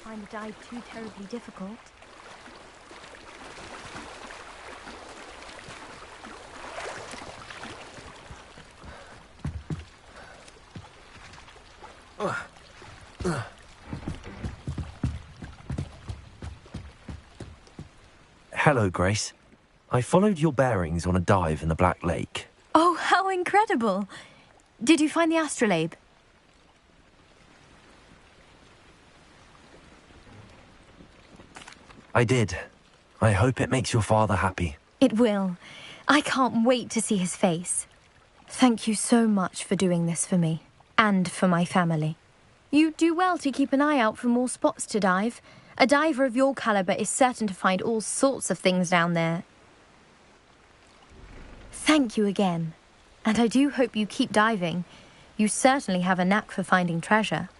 Find the dive too terribly difficult. Hello, Grace. I followed your bearings on a dive in the Black Lake. Oh, how incredible! Did you find the astrolabe? I did. I hope it makes your father happy. It will. I can't wait to see his face. Thank you so much for doing this for me, and for my family. You do well to keep an eye out for more spots to dive. A diver of your caliber is certain to find all sorts of things down there. Thank you again. And I do hope you keep diving. You certainly have a knack for finding treasure.